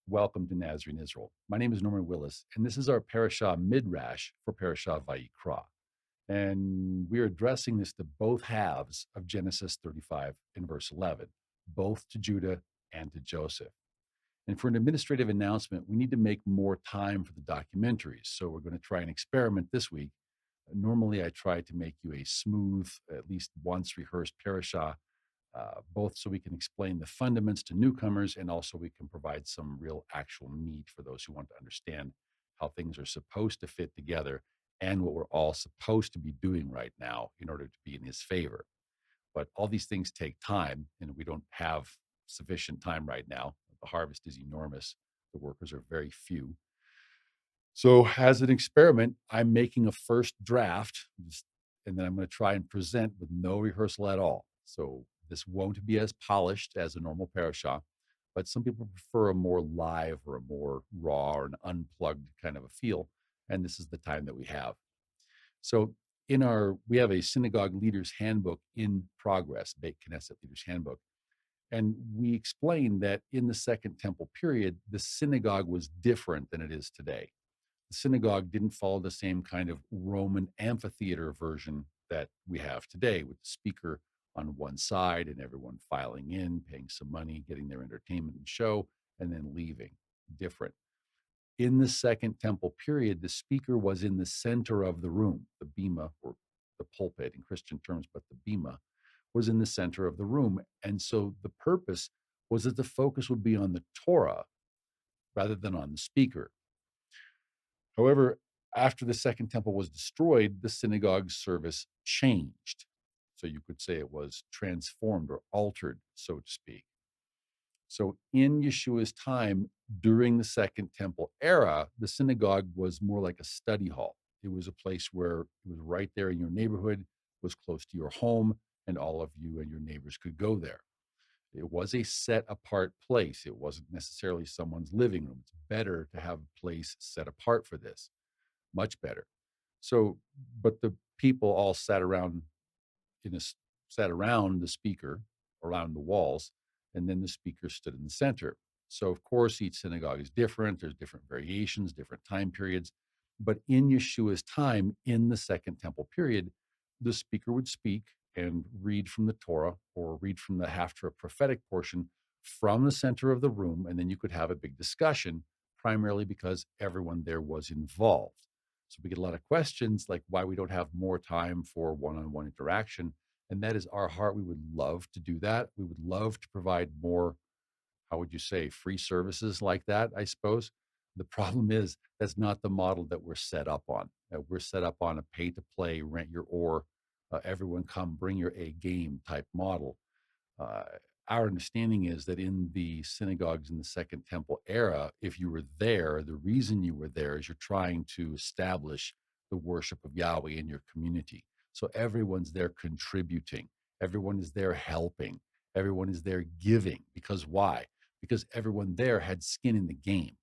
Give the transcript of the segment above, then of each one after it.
Welcome to Nazarene Israel. My name is Norman Willis, and this is our Parasha Midrash for Parasha Vayiqra. And we're addressing this to both halves of Genesis 35 and verse 11, both to Judah and to Joseph. And for an administrative announcement, we need to make more time for the documentaries. So we're going to try an experiment this week. Normally, I try to make you a smooth, at least once rehearsed parasha, both so we can explain the fundaments to newcomers and also we can provide some real actual meat for those who want to understand how things are supposed to fit together and what we're all supposed to be doing right now in order to be in his favor. But all these things take time, and we don't have sufficient time right now. The harvest is enormous, the workers are very few. So, as an experiment, I'm making a first draft, and then I'm going to try and present with no rehearsal at all. So, this won't be as polished as a normal parasha, but some people prefer a more live or a more raw or an unplugged kind of a feel. And this is the time that we have. So, we have a synagogue leader's handbook in progress, Beit Knesset leader's handbook. And we explained that in the Second Temple period, the synagogue was different than it is today. The synagogue didn't follow the same kind of Roman amphitheater version that we have today, with the speaker on one side and everyone filing in, paying some money, getting their entertainment and show, and then leaving. Different. In the Second Temple period, the speaker was in the center of the room, the bema, or the pulpit in Christian terms, but the bema was in the center of the room. And so the purpose was that the focus would be on the Torah rather than on the speaker. However, after the Second Temple was destroyed, the synagogue service changed. So you could say it was transformed or altered, so to speak. So in Yeshua's time, during the Second Temple era, the synagogue was more like a study hall. It was a place where it was right there in your neighborhood, was close to your home, and all of you and your neighbors could go there. It was a set apart place. It wasn't necessarily someone's living room. It's better to have a place set apart for this, much better. So, but the people all in a, sat around the speaker, around the walls, and then the speaker stood in the center. So, of course, each synagogue is different. There's different variations, different time periods. But in Yeshua's time, in the Second Temple period, the speaker would speak and read from the Torah or read from the Haftarah prophetic portion from the center of the room. And then you could have a big discussion, primarily because everyone there was involved. So we get a lot of questions like why we don't have more time for one on one interaction. And that is our heart. We would love to do that. We would love to provide more, how would you say, free services like that, I suppose. The problem is that's not the model that we're set up on. We're set up on a pay to play, rent your oar, everyone come, bring your A game type model. Uh, our understanding is that in the synagogues in the Second Temple era, if you were there, the reason you were there is you're trying to establish the worship of Yahweh in your community. So everyone's there contributing, everyone is there helping, everyone is there giving. Because why? Because everyone there had skin in the game.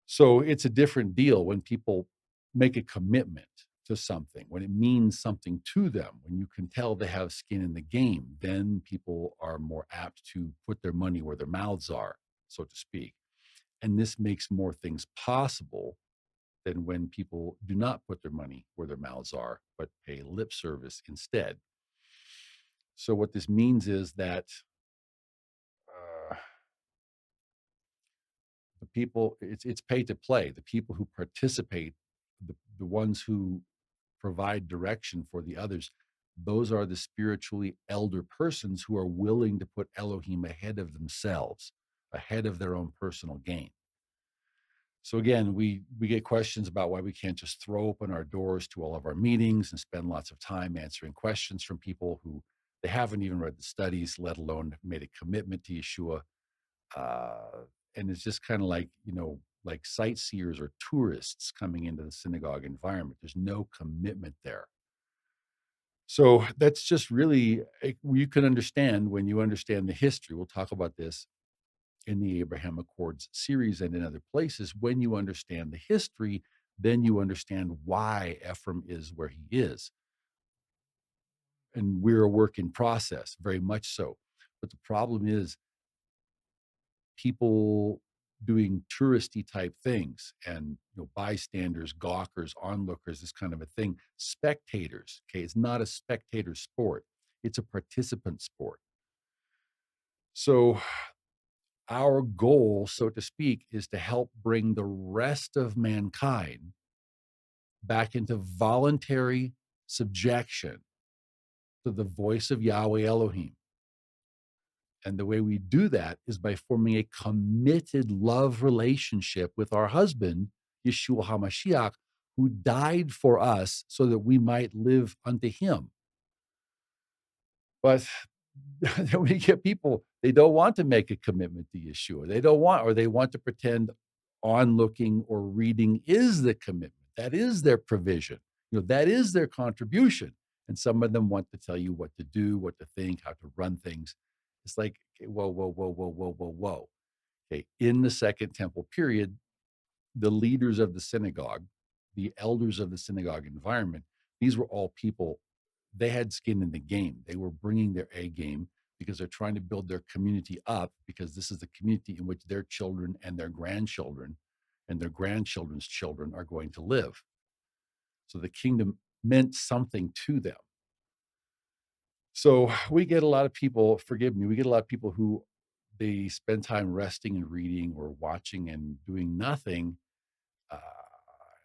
So it's a different deal when people make a commitment to something, when it means something to them, when you can tell they have skin in the game, then people are more apt to put their money where their mouths are, so to speak. And this makes more things possible than when people do not put their money where their mouths are, but pay lip service instead. So what this means is that uh, the people, it's pay to play. The people who participate, the ones who provide direction for the others, those are the spiritually elder persons who are willing to put Elohim ahead of themselves, ahead of their own personal gain. So again, we get questions about why we can't just throw open our doors to all of our meetings and spend lots of time answering questions from people who they haven't even read the studies, let alone made a commitment to Yeshua. And it's just kind of like, like sightseers or tourists coming into the synagogue environment. There's no commitment there. So that's just really, you can understand when you understand the history. We'll talk about this in the Abraham Accords series and in other places. When you understand the history, then you understand why Ephraim is where he is. And we're a work in process, very much so. But the problem is people doing touristy type things, and bystanders, gawkers, onlookers, this kind of a thing. Spectators. Okay, it's not a spectator sport, it's a participant sport. So our goal, so to speak, is to help bring the rest of mankind back into voluntary subjection to the voice of Yahweh Elohim. And the way we do that is by forming a committed love relationship with our husband, Yeshua HaMashiach, who died for us so that we might live unto him. But then we get people, they don't want to make a commitment to Yeshua. They don't want, or they want to pretend onlooking or reading is the commitment. That is their provision. That is their contribution. And some of them want to tell you what to do, what to think, how to run things. It's like, okay, whoa, whoa, whoa, whoa, whoa, whoa, whoa. Okay, in the Second Temple period, the leaders of the synagogue, the elders of the synagogue environment, these were all people, they had skin in the game. They were bringing their A game because they're trying to build their community up, because this is the community in which their children and their grandchildren and their grandchildren's children are going to live. So the kingdom meant something to them. So we get a lot of people, forgive me, we get a lot of people who they spend time resting and reading or watching and doing nothing. Uh,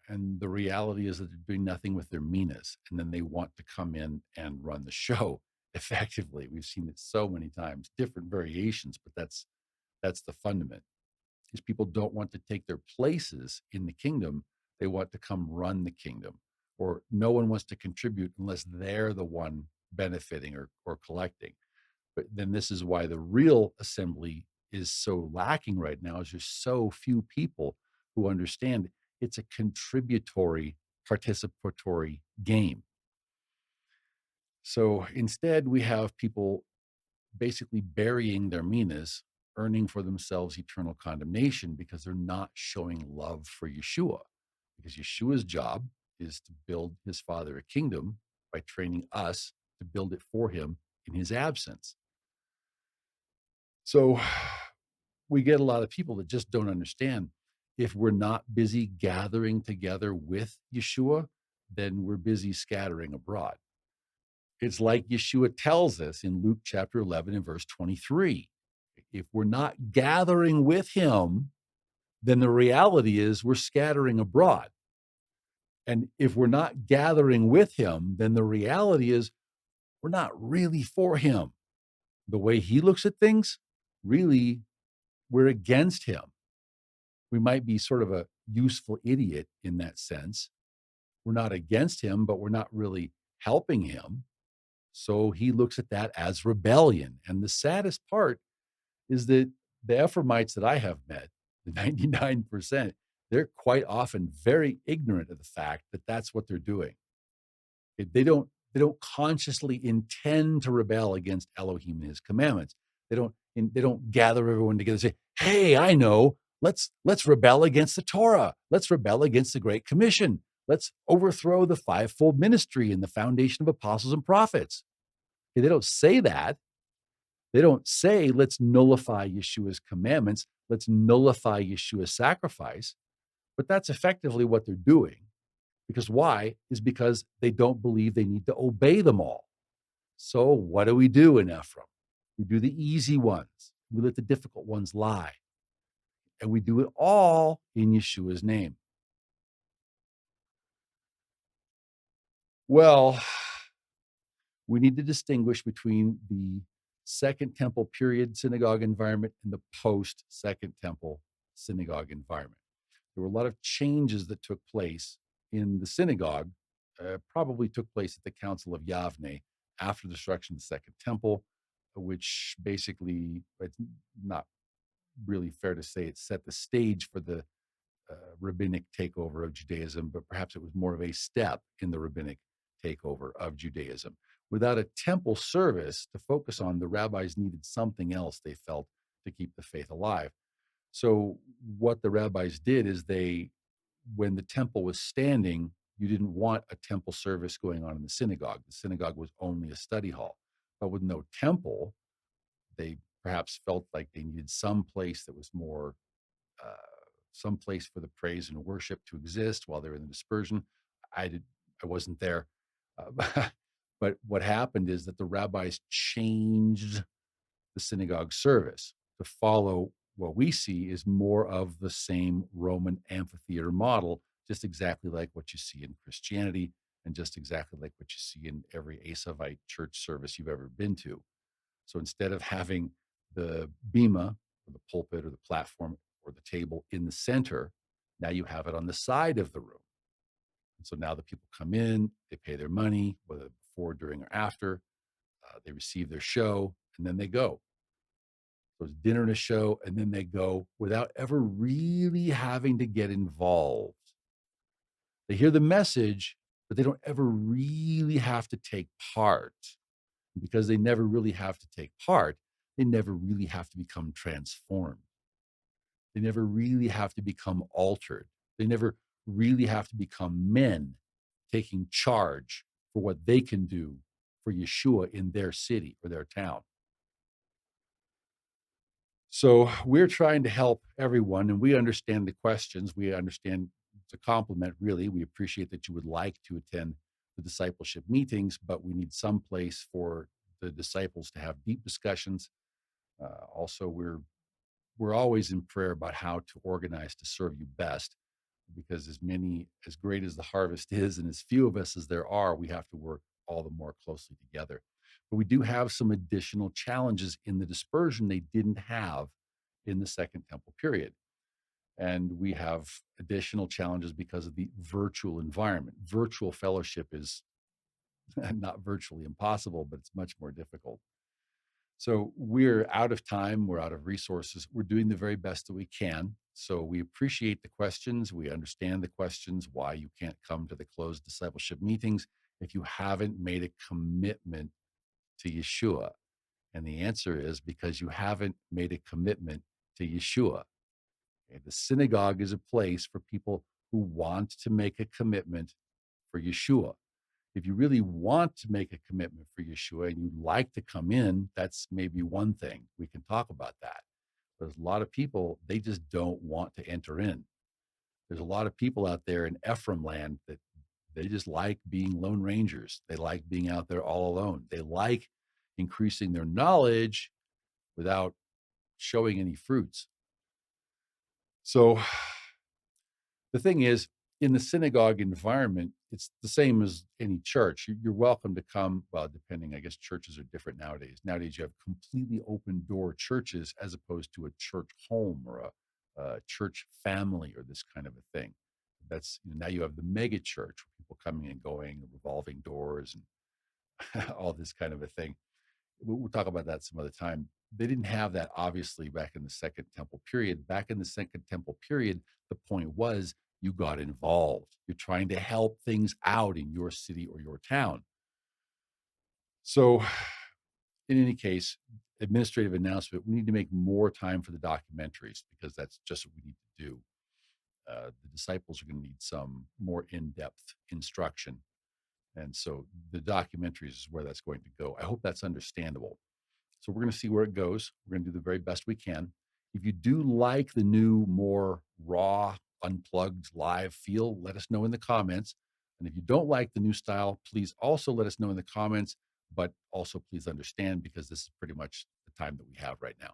and the reality is that they're doing nothing with their minas. And then they want to come in and run the show effectively. We've seen it so many times, different variations, but that's the fundament. Is people don't want to take their places in the kingdom. They want to come run the kingdom, or no one wants to contribute unless they're the one benefiting or collecting. But then this is why the real assembly is so lacking right now, is there's so few people who understand it's a contributory, participatory game. So instead, we have people basically burying their minas, earning for themselves eternal condemnation because they're not showing love for Yeshua. Because Yeshua's job is to build his Father a kingdom by training us to build it for him in his absence. So we get a lot of people that just don't understand. If we're not busy gathering together with Yeshua, then we're busy scattering abroad. It's like Yeshua tells us in Luke chapter 11 and verse 23. If we're not gathering with him, then the reality is we're scattering abroad. And if we're not gathering with him, then the reality is we're not really for him. The way he looks at things, really, we're against him. We might be sort of a useful idiot in that sense. We're not against him, but we're not really helping him. So he looks at that as rebellion. And the saddest part is that the Ephraimites that I have met, the 99%, they're quite often very ignorant of the fact that that's what they're doing. They don't consciously intend to rebel against Elohim and his commandments. They don't gather everyone together and say, "Hey, I know. Let's rebel against the Torah. Let's rebel against the Great Commission. Let's overthrow the fivefold ministry and the foundation of apostles and prophets." Okay, they don't say that. They don't say, "Let's nullify Yeshua's commandments. Let's nullify Yeshua's sacrifice." But that's effectively what they're doing. Because why? Is because they don't believe they need to obey them all. So what do we do in Ephraim? We do the easy ones. We let the difficult ones lie. And we do it all in Yeshua's name. Well, we need to distinguish between the Second Temple period synagogue environment and the post Second Temple synagogue environment. There were a lot of changes that took place in the synagogue, probably took place at the Council of Yavne after the destruction of the Second Temple, which basically, it's not really fair to say it set the stage for the rabbinic takeover of Judaism, but perhaps it was more of a step in the rabbinic takeover of Judaism. Without a temple service to focus on, the rabbis needed something else, they felt, to keep the faith alive. So what the rabbis did is when the temple was standing, you didn't want a temple service going on in the synagogue. The synagogue was only a study hall. But with no temple, they perhaps felt like they needed some place that was more, uh, some place for the praise and worship to exist while they were in the dispersion. I did, I wasn't there. But what happened is that the rabbis changed the synagogue service to follow what we see is more of the same Roman amphitheater model, just exactly like what you see in Christianity and just exactly like what you see in every Asavite church service you've ever been to. So instead of having the bema or the pulpit or the platform or the table in the center, now you have it on the side of the room. And so now the people come in, they pay their money, whether before, during, or after, they receive their show, and then they go. So it's dinner and a show, and then they go without ever really having to get involved. They hear the message, but they don't ever really have to take part. Because they never really have to take part, they never really have to become transformed. They never really have to become altered. They never really have to become men taking charge for what they can do for Yeshua in their city or their town. So we're trying to help everyone, and we understand the questions. We understand it's a compliment, really. We appreciate that you would like to attend the discipleship meetings, but we need some place for the disciples to have deep discussions. Also, we're always in prayer about how to organize to serve you best, because as great as the harvest is, and as few of us as there are, we have to work all the more closely together. But we do have some additional challenges in the dispersion they didn't have in the Second Temple period. And we have additional challenges because of the virtual environment. Virtual fellowship is not virtually impossible, but it's much more difficult. So we're out of time, we're out of resources. We're doing the very best that we can. So we appreciate the questions. We understand the questions, why you can't come to the closed discipleship meetings if you haven't made a commitment to Yeshua. And the answer is because you haven't made a commitment to Yeshua. Okay? The synagogue is a place for people who want to make a commitment for Yeshua. If you really want to make a commitment for Yeshua and you'd like to come in, that's maybe one thing. We can talk about that. There's a lot of people, they just don't want to enter in. There's a lot of people out there in Ephraim land that they just like being lone rangers. They like being out there all alone. They like increasing their knowledge without showing any fruits. So the thing is, in the synagogue environment, it's the same as any church. You're welcome to come. Well, depending, I guess churches are different nowadays. Nowadays, you have completely open door churches as opposed to a church home or a church family or this kind of a thing. That's, now you have the mega church, where people coming and going, revolving doors, and all this kind of a thing. We'll talk about that some other time. They didn't have that, obviously, back in the Second Temple period. Back in the Second Temple period, the point was you got involved. You're trying to help things out in your city or your town. So, in any case, administrative announcement, we need to make more time for the documentaries because that's just what we need to do. The disciples are going to need some more in-depth instruction. And so the documentaries is where that's going to go. I hope that's understandable. So we're going to see where it goes. We're going to do the very best we can. If you do like the new, more raw, unplugged live feel, let us know in the comments. And if you don't like the new style, please also let us know in the comments, but also please understand because this is pretty much the time that we have right now.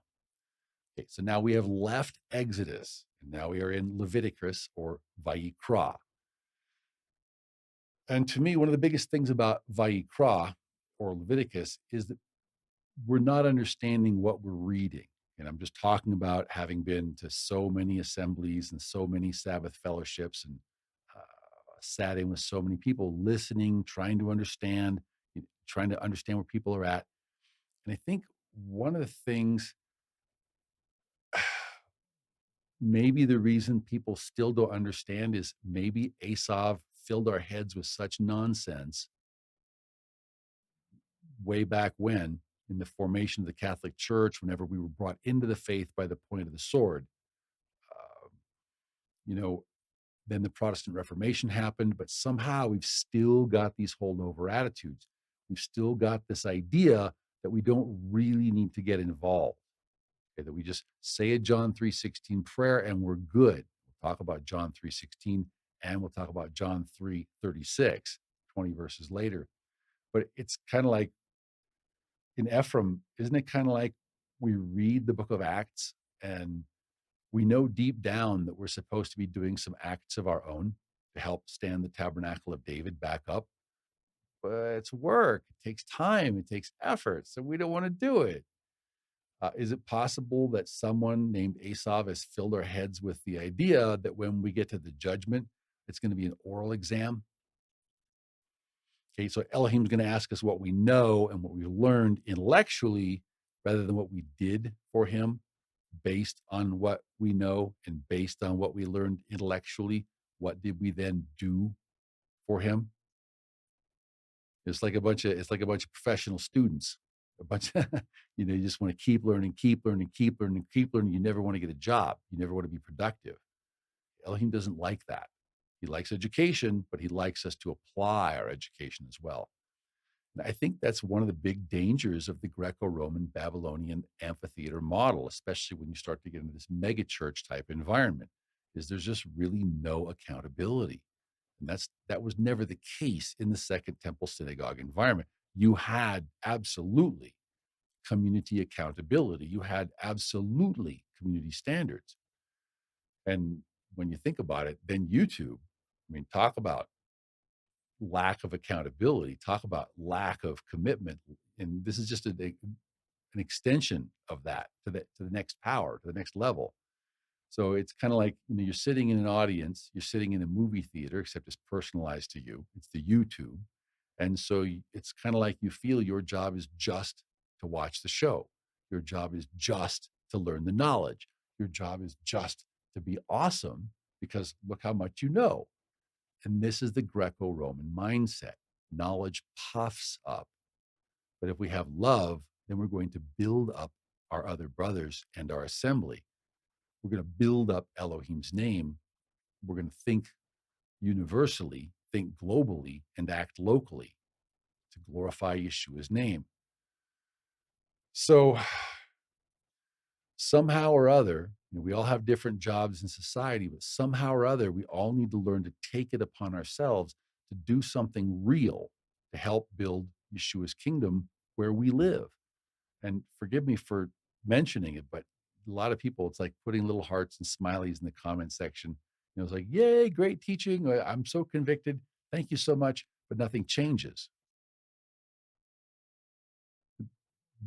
Okay, so now we have left Exodus, and now we are in Leviticus or Vayiqra. And to me, one of the biggest things about Vayiqra or Leviticus is that we're not understanding what we're reading. And I'm just talking about having been to so many assemblies and so many Sabbath fellowships and sat in with so many people, listening, trying to understand, trying to understand where people are at. And I think one of the things, maybe the reason people still don't understand is maybe Esav filled our heads with such nonsense way back when in the formation of the Catholic Church, whenever we were brought into the faith by the point of the sword. Um, you know, then the Protestant Reformation happened, but somehow we've still got these holdover attitudes. We've still got this idea that we don't really need to get involved. Okay, that we just say a John 3:16 prayer and we're good. We'll talk about John 3:16 and we'll talk about John 3:36, 20 verses later. But it's kind of like in Ephraim, isn't it kind of like we read the book of Acts and we know deep down that we're supposed to be doing some acts of our own to help stand the tabernacle of David back up? But it's work, it takes time, it takes effort. So we don't want to do it. Is it possible that someone named Asaph has filled our heads with the idea that when we get to the judgment, it's going to be an oral exam? Okay, so Elohim's going to ask us what we know and what we learned intellectually rather than what we did for him based on what we know and based on what we learned intellectually. What did we then do for him? It's like a bunch of professional students. A bunch, you just want to keep learning, keep learning, keep learning, keep learning. You never want to get a job. You never want to be productive. Elohim doesn't like that. He likes education, but he likes us to apply our education as well. And I think that's one of the big dangers of the Greco-Roman Babylonian amphitheater model, especially when you start to get into this mega church type environment, is there's just really no accountability. And that was never the case in the Second Temple synagogue environment. You had absolutely community accountability. You had absolutely community standards. And when you think about it, then YouTube, I mean, talk about lack of accountability, talk about lack of commitment. And this is just an extension of that to the next power, to the next level. So it's kind of like, you're sitting in an audience, you're sitting in a movie theater, except it's personalized to you. It's the YouTube. And so it's kind of like you feel your job is just to watch the show. Your job is just to learn the knowledge. Your job is just to be awesome because look how much you know. And this is the Greco Roman mindset. Knowledge puffs up. But if we have love, then we're going to build up our other brothers and our assembly. We're going to build up Elohim's name. We're going to think universally, think globally, and act locally to glorify Yeshua's name. So somehow or other, we all have different jobs in society, but somehow or other, we all need to learn to take it upon ourselves to do something real to help build Yeshua's kingdom where we live. And forgive me for mentioning it, but a lot of people, it's like putting little hearts and smileys in the comment section. It's like, yay, great teaching. I'm so convicted. Thank you so much. But nothing changes.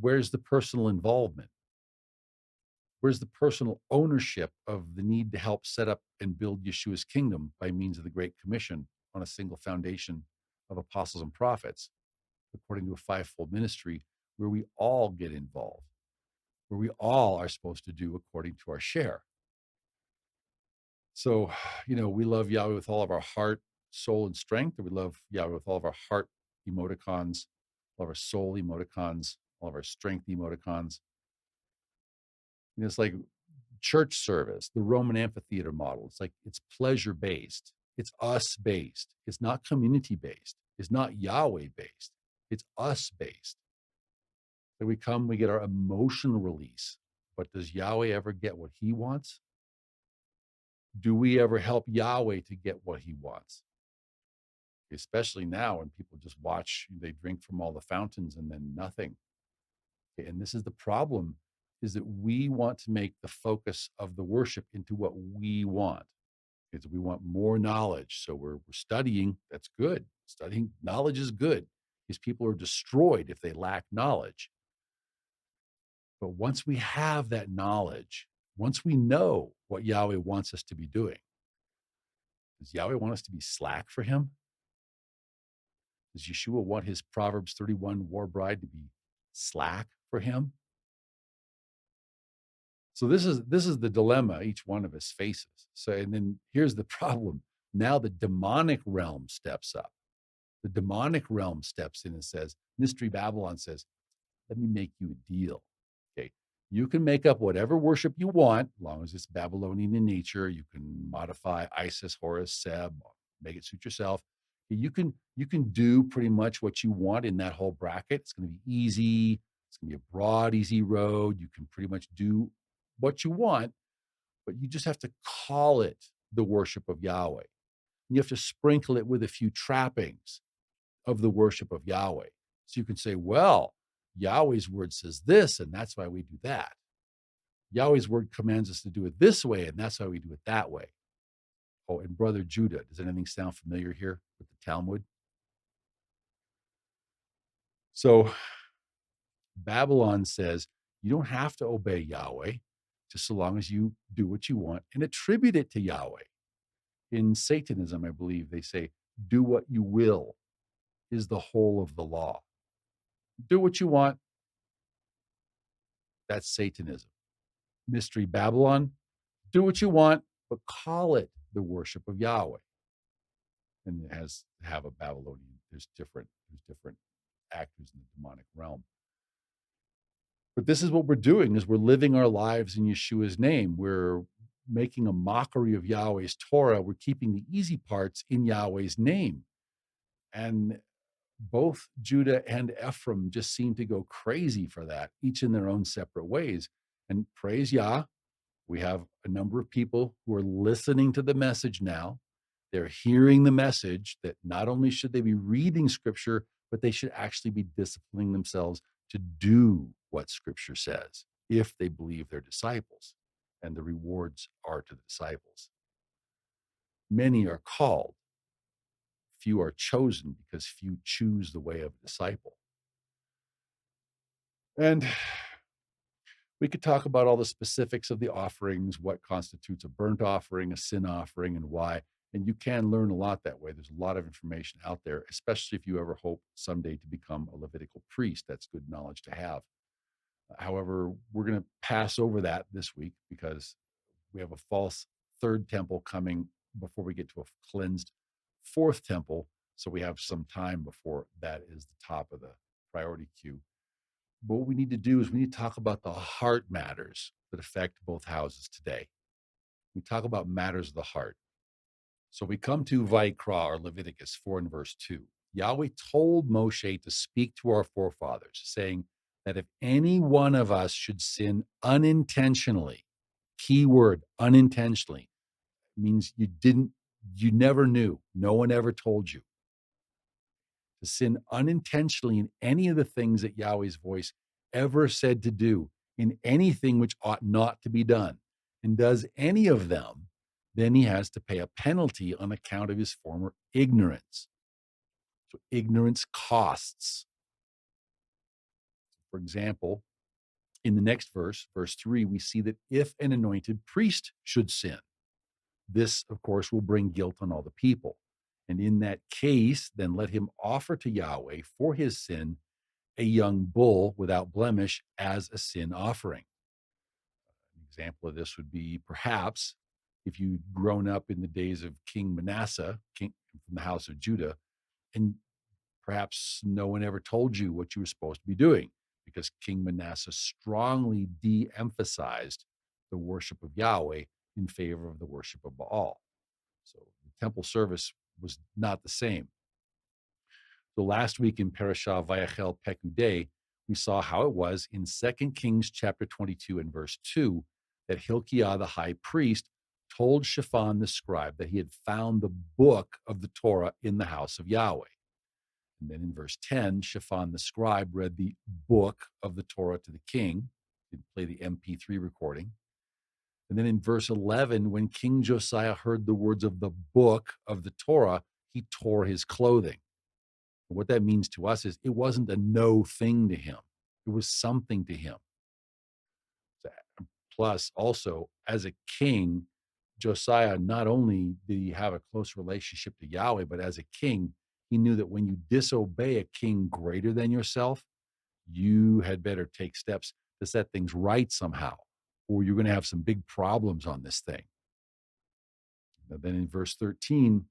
Where's the personal involvement? Where's the personal ownership of the need to help set up and build Yeshua's kingdom by means of the Great Commission on a single foundation of apostles and prophets, according to a fivefold ministry where we all get involved, where we all are supposed to do according to our share? So, we love Yahweh with all of our heart, soul, and strength, or we love Yahweh with all of our heart emoticons, all of our soul emoticons, all of our strength emoticons. It's like church service, the Roman amphitheater model. It's like it's pleasure based, it's us based, it's not community based, it's not Yahweh based, it's us based. So we come, we get our emotional release. But does Yahweh ever get what he wants? Do we ever help Yahweh to get what he wants? Especially now when people just watch, they drink from all the fountains and then nothing. Okay, and this is the problem, is that we want to make the focus of the worship into what we want. Is we want more knowledge. So we're studying. That's good. Studying knowledge is good because people are destroyed if they lack knowledge. But once we have that knowledge, once we know what Yahweh wants us to be doing, does Yahweh want us to be slack for him? Does Yeshua want his Proverbs 31 war bride to be slack for him? So this is the dilemma each one of us faces. So, and then here's the problem. Now the demonic realm steps up. The demonic realm steps in and says, Mystery Babylon says, let me make you a deal. Okay. You can make up whatever worship you want, as long as it's Babylonian in nature. You can modify Isis, Horus, Seb, make it suit yourself. You can do pretty much what you want in that whole bracket. It's going to be easy. It's going to be a broad, easy road. You can pretty much do what you want, but you just have to call it the worship of Yahweh. You have to sprinkle it with a few trappings of the worship of Yahweh. So you can say, well, Yahweh's word says this, and that's why we do that. Yahweh's word commands us to do it this way, and that's why we do it that way. Oh, and Brother Judah, does anything sound familiar here with the Talmud? So Babylon says you don't have to obey Yahweh just so long as you do what you want and attribute it to Yahweh. In Satanism, I believe they say, do what you will is the whole of the law. Do what you want. That's Satanism. Mystery Babylon, do what you want, but call it the worship of Yahweh. And it has to have a Babylonian. There's different actors in the demonic realm. But this is what we're doing is we're living our lives in Yeshua's name. We're making a mockery of Yahweh's Torah. We're keeping the easy parts in Yahweh's name. And both Judah and Ephraim just seem to go crazy for that, each in their own separate ways. And praise Yah, we have a number of people who are listening to the message now. They're hearing the message that not only should they be reading scripture, but they should actually be disciplining themselves to do what scripture says if they believe they're disciples, and the rewards are to the disciples. Many are called, few are chosen because few choose the way of a disciple. And we could talk about all the specifics of the offerings, what constitutes a burnt offering, a sin offering, and why. And you can learn a lot that way. There's a lot of information out there, especially if you ever hope someday to become a Levitical priest. That's good knowledge to have. However, we're going to pass over that this week because we have a false third temple coming before we get to a cleansed fourth temple. So we have some time before that is the top of the priority queue. But what we need to do is we need to talk about the heart matters that affect both houses today. We talk about matters of the heart. So we come to Vayiqra, or Leviticus 4 and verse 2. Yahweh told Moshe to speak to our forefathers, saying that if any one of us should sin unintentionally, key word, unintentionally, means you never knew, no one ever told you, to sin unintentionally in any of the things that Yahweh's voice ever said to do, in anything which ought not to be done, and does any of them, then he has to pay a penalty on account of his former ignorance. So ignorance costs. For example, in the next verse, verse 3, we see that if an anointed priest should sin, this, of course, will bring guilt on all the people. And in that case, then let him offer to Yahweh for his sin a young bull without blemish as a sin offering. An example of this would be perhaps if you'd grown up in the days of King Manasseh, king from the house of Judah, and perhaps no one ever told you what you were supposed to be doing because King Manasseh strongly de-emphasized the worship of Yahweh in favor of the worship of Baal. So the temple service was not the same. So last week in Parasha Vayiqra Pekudei, we saw how it was in 2 Kings chapter 22 and verse 2 that Hilkiah the high priest told Shaphan the scribe that he had found the book of the Torah in the house of Yahweh. And then in verse 10, Shaphan the scribe read the book of the Torah to the king. He'd play the MP3 recording. And then in verse 11, when King Josiah heard the words of the book of the Torah, he tore his clothing. And what that means to us is it wasn't a no thing to him. It was something to him. Plus, also, as a king, Josiah, not only did he have a close relationship to Yahweh, but as a king, he knew that when you disobey a king greater than yourself, you had better take steps to set things right somehow, or you're going to have some big problems on this thing. And then in verse 13,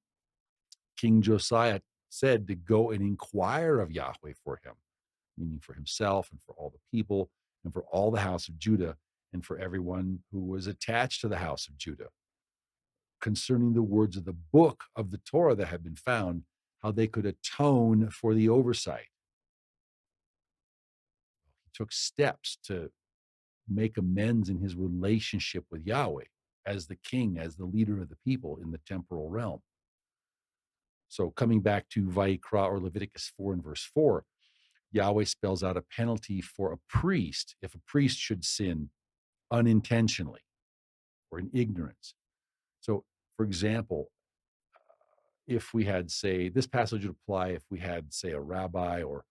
King Josiah said to go and inquire of Yahweh for him, meaning for himself and for all the people and for all the house of Judah and for everyone who was attached to the house of Judah, concerning the words of the book of the Torah that had been found, how they could atone for the oversight. He took steps to make amends in his relationship with Yahweh as the king, as the leader of the people in the temporal realm. So coming back to Vayiqra or Leviticus 4 and verse 4, Yahweh spells out a penalty for a priest if a priest should sin unintentionally or in ignorance. So, for example, if we had, say, this passage would apply if we had, say, a rabbi or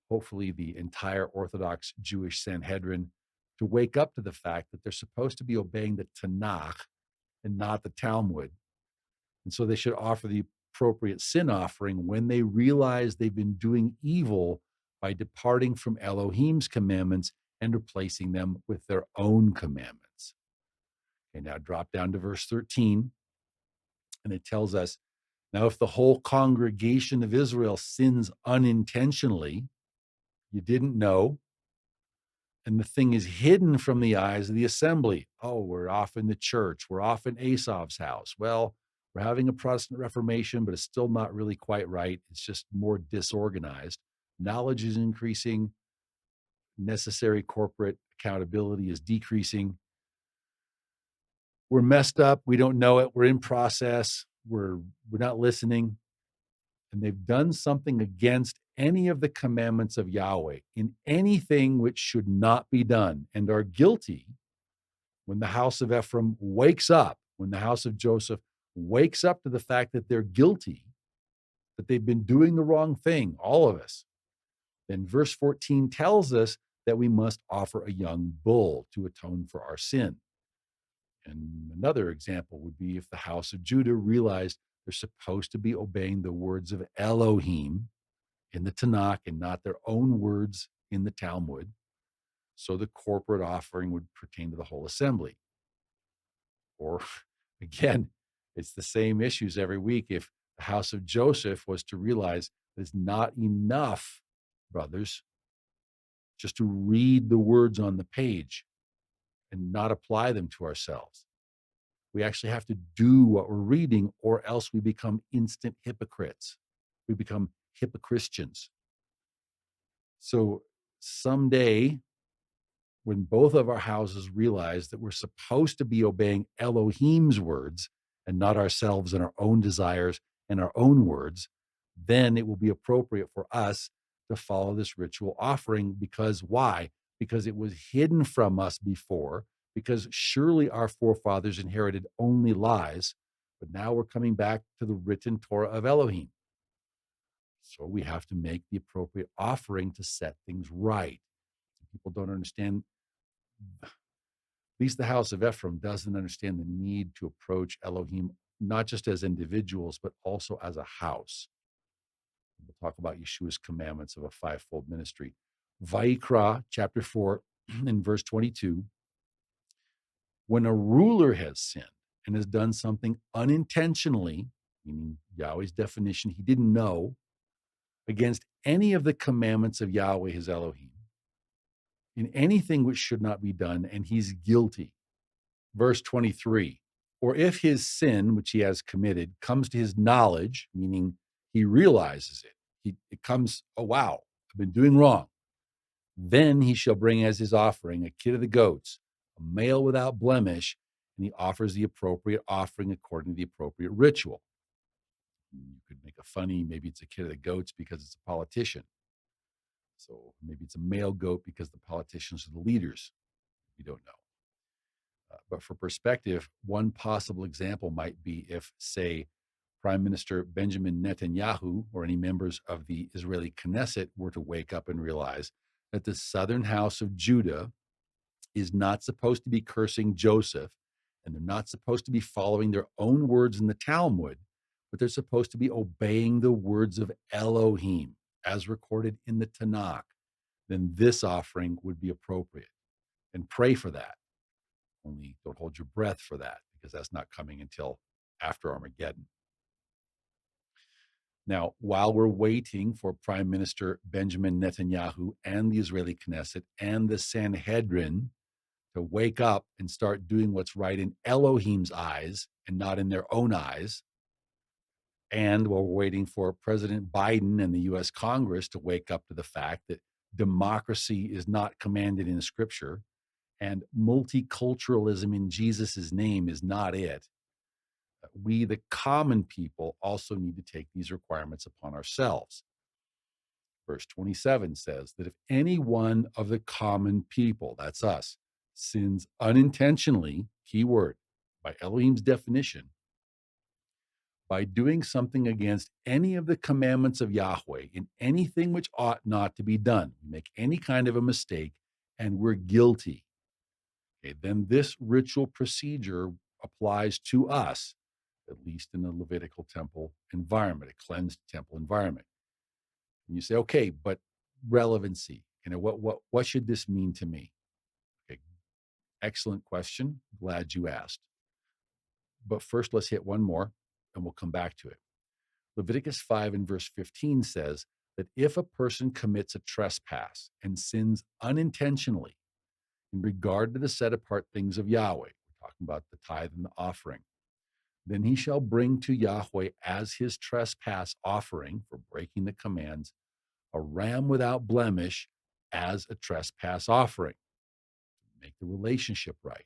hopefully the entire Orthodox Jewish Sanhedrin to wake up to the fact that they're supposed to be obeying the Tanakh and not the Talmud. And so they should offer the appropriate sin offering when they realize they've been doing evil by departing from Elohim's commandments and replacing them with their own commandments. Okay, now drop down to verse 13, and it tells us, now if the whole congregation of Israel sins unintentionally, you didn't know, and the thing is hidden from the eyes of the assembly. Oh, we're off in the church. We're off in Asap's house. Well, we're having a Protestant Reformation, but it's still not really quite right. It's just more disorganized. Knowledge is increasing. Necessary corporate accountability is decreasing. We're messed up. We don't know it. We're in process. We're not listening. And they've done something against any of the commandments of Yahweh in anything which should not be done and are guilty. When the house of Ephraim wakes up, when the house of Joseph wakes up to the fact that they're guilty, that they've been doing the wrong thing, all of us, then verse 14 tells us that we must offer a young bull to atone for our sin. And another example would be if the house of Judah realized they're supposed to be obeying the words of Elohim in the Tanakh and not their own words in the Talmud. So the corporate offering would pertain to the whole assembly. Or again, it's the same issues every week. If the house of Joseph was to realize that it's not enough, brothers, just to read the words on the page and not apply them to ourselves. We actually have to do what we're reading, or else we become instant hypocrites. We become hypocristians. So someday, when both of our houses realize that we're supposed to be obeying Elohim's words and not ourselves and our own desires and our own words, then it will be appropriate for us to follow this ritual offering. Because why? Because it was hidden from us before, because surely our forefathers inherited only lies, but now we're coming back to the written Torah of Elohim. So we have to make the appropriate offering to set things right. People don't understand, at least the house of Ephraim doesn't understand the need to approach Elohim, not just as individuals, but also as a house. We'll talk about Yeshua's commandments of a fivefold ministry. Vayiqra, chapter 4, in verse 22, when a ruler has sinned and has done something unintentionally, meaning Yahweh's definition, he didn't know, against any of the commandments of Yahweh, his Elohim, in anything which should not be done, and he's guilty. Verse 23, or if his sin, which he has committed, comes to his knowledge, meaning he realizes it, it comes, oh, wow, I've been doing wrong. Then he shall bring as his offering a kid of the goats, a male without blemish, and he offers the appropriate offering according to the appropriate ritual. You could make a funny, maybe it's a kid of the goats because it's a politician. So maybe it's a male goat because the politicians are the leaders. We don't know. But for perspective, one possible example might be if, say, Prime Minister Benjamin Netanyahu or any members of the Israeli Knesset were to wake up and realize that the southern house of Judah is not supposed to be cursing Joseph, and they're not supposed to be following their own words in the Talmud, but they're supposed to be obeying the words of Elohim as recorded in the Tanakh. Then this offering would be appropriate. And pray for that. Only don't hold your breath for that, because that's not coming until after Armageddon. Now, while we're waiting for Prime Minister Benjamin Netanyahu and the Israeli Knesset and the Sanhedrin to wake up and start doing what's right in Elohim's eyes and not in their own eyes, and while we're waiting for President Biden and the U.S. Congress to wake up to the fact that democracy is not commanded in Scripture, And multiculturalism in Jesus' name is not it. We, the common people, also need to take these requirements upon ourselves. Verse 27 says that if any one of the common people, that's us, sins unintentionally, keyword, by Elohim's definition, by doing something against any of the commandments of Yahweh in anything which ought not to be done, we make any kind of a mistake and we're guilty, okay, then this ritual procedure applies to us, at least in a Levitical temple environment, a cleansed temple environment. And you say, okay, but relevancy, what should this mean to me? Okay, excellent question. Glad you asked. But first, let's hit one more and we'll come back to it. Leviticus 5 and verse 15 says that if a person commits a trespass and sins unintentionally in regard to the set apart things of Yahweh, we're talking about the tithe and the offering, then he shall bring to Yahweh as his trespass offering for breaking the commands a ram without blemish as a trespass offering. Make the relationship right.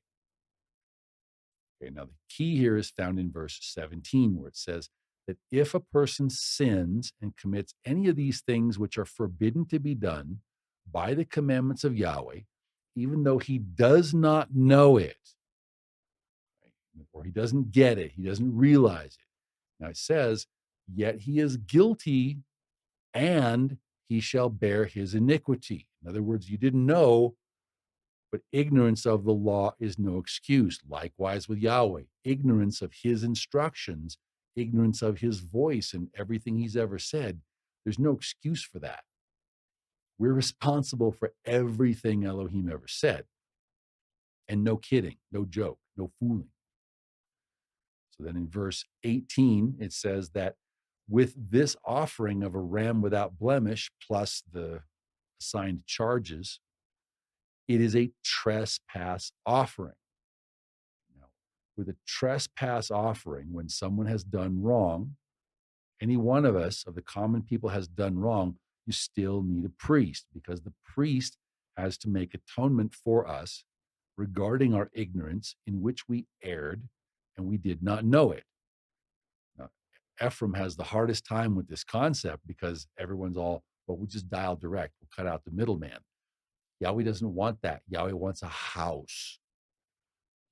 Okay, now the key here is found in verse 17, where it says that if a person sins and commits any of these things which are forbidden to be done by the commandments of Yahweh, even though he does not know it, right, or he doesn't get it, he doesn't realize it. Now it says, yet he is guilty and he shall bear his iniquity. In other words, you didn't know, but ignorance of the law is no excuse. Likewise with Yahweh, ignorance of his instructions, ignorance of his voice and everything he's ever said. There's no excuse for that. We're responsible for everything Elohim ever said. And no kidding, no joke, no fooling. So then in verse 18, it says that with this offering of a ram without blemish, plus the assigned charges, it is a trespass offering. Now, with a trespass offering, when someone has done wrong, any one of us, of the common people, has done wrong, you still need a priest because the priest has to make atonement for us regarding our ignorance in which we erred and we did not know it. Now, Ephraim has the hardest time with this concept because everyone's all, well, we just dial direct. We'll cut out the middleman. Yahweh doesn't want that. Yahweh wants a house.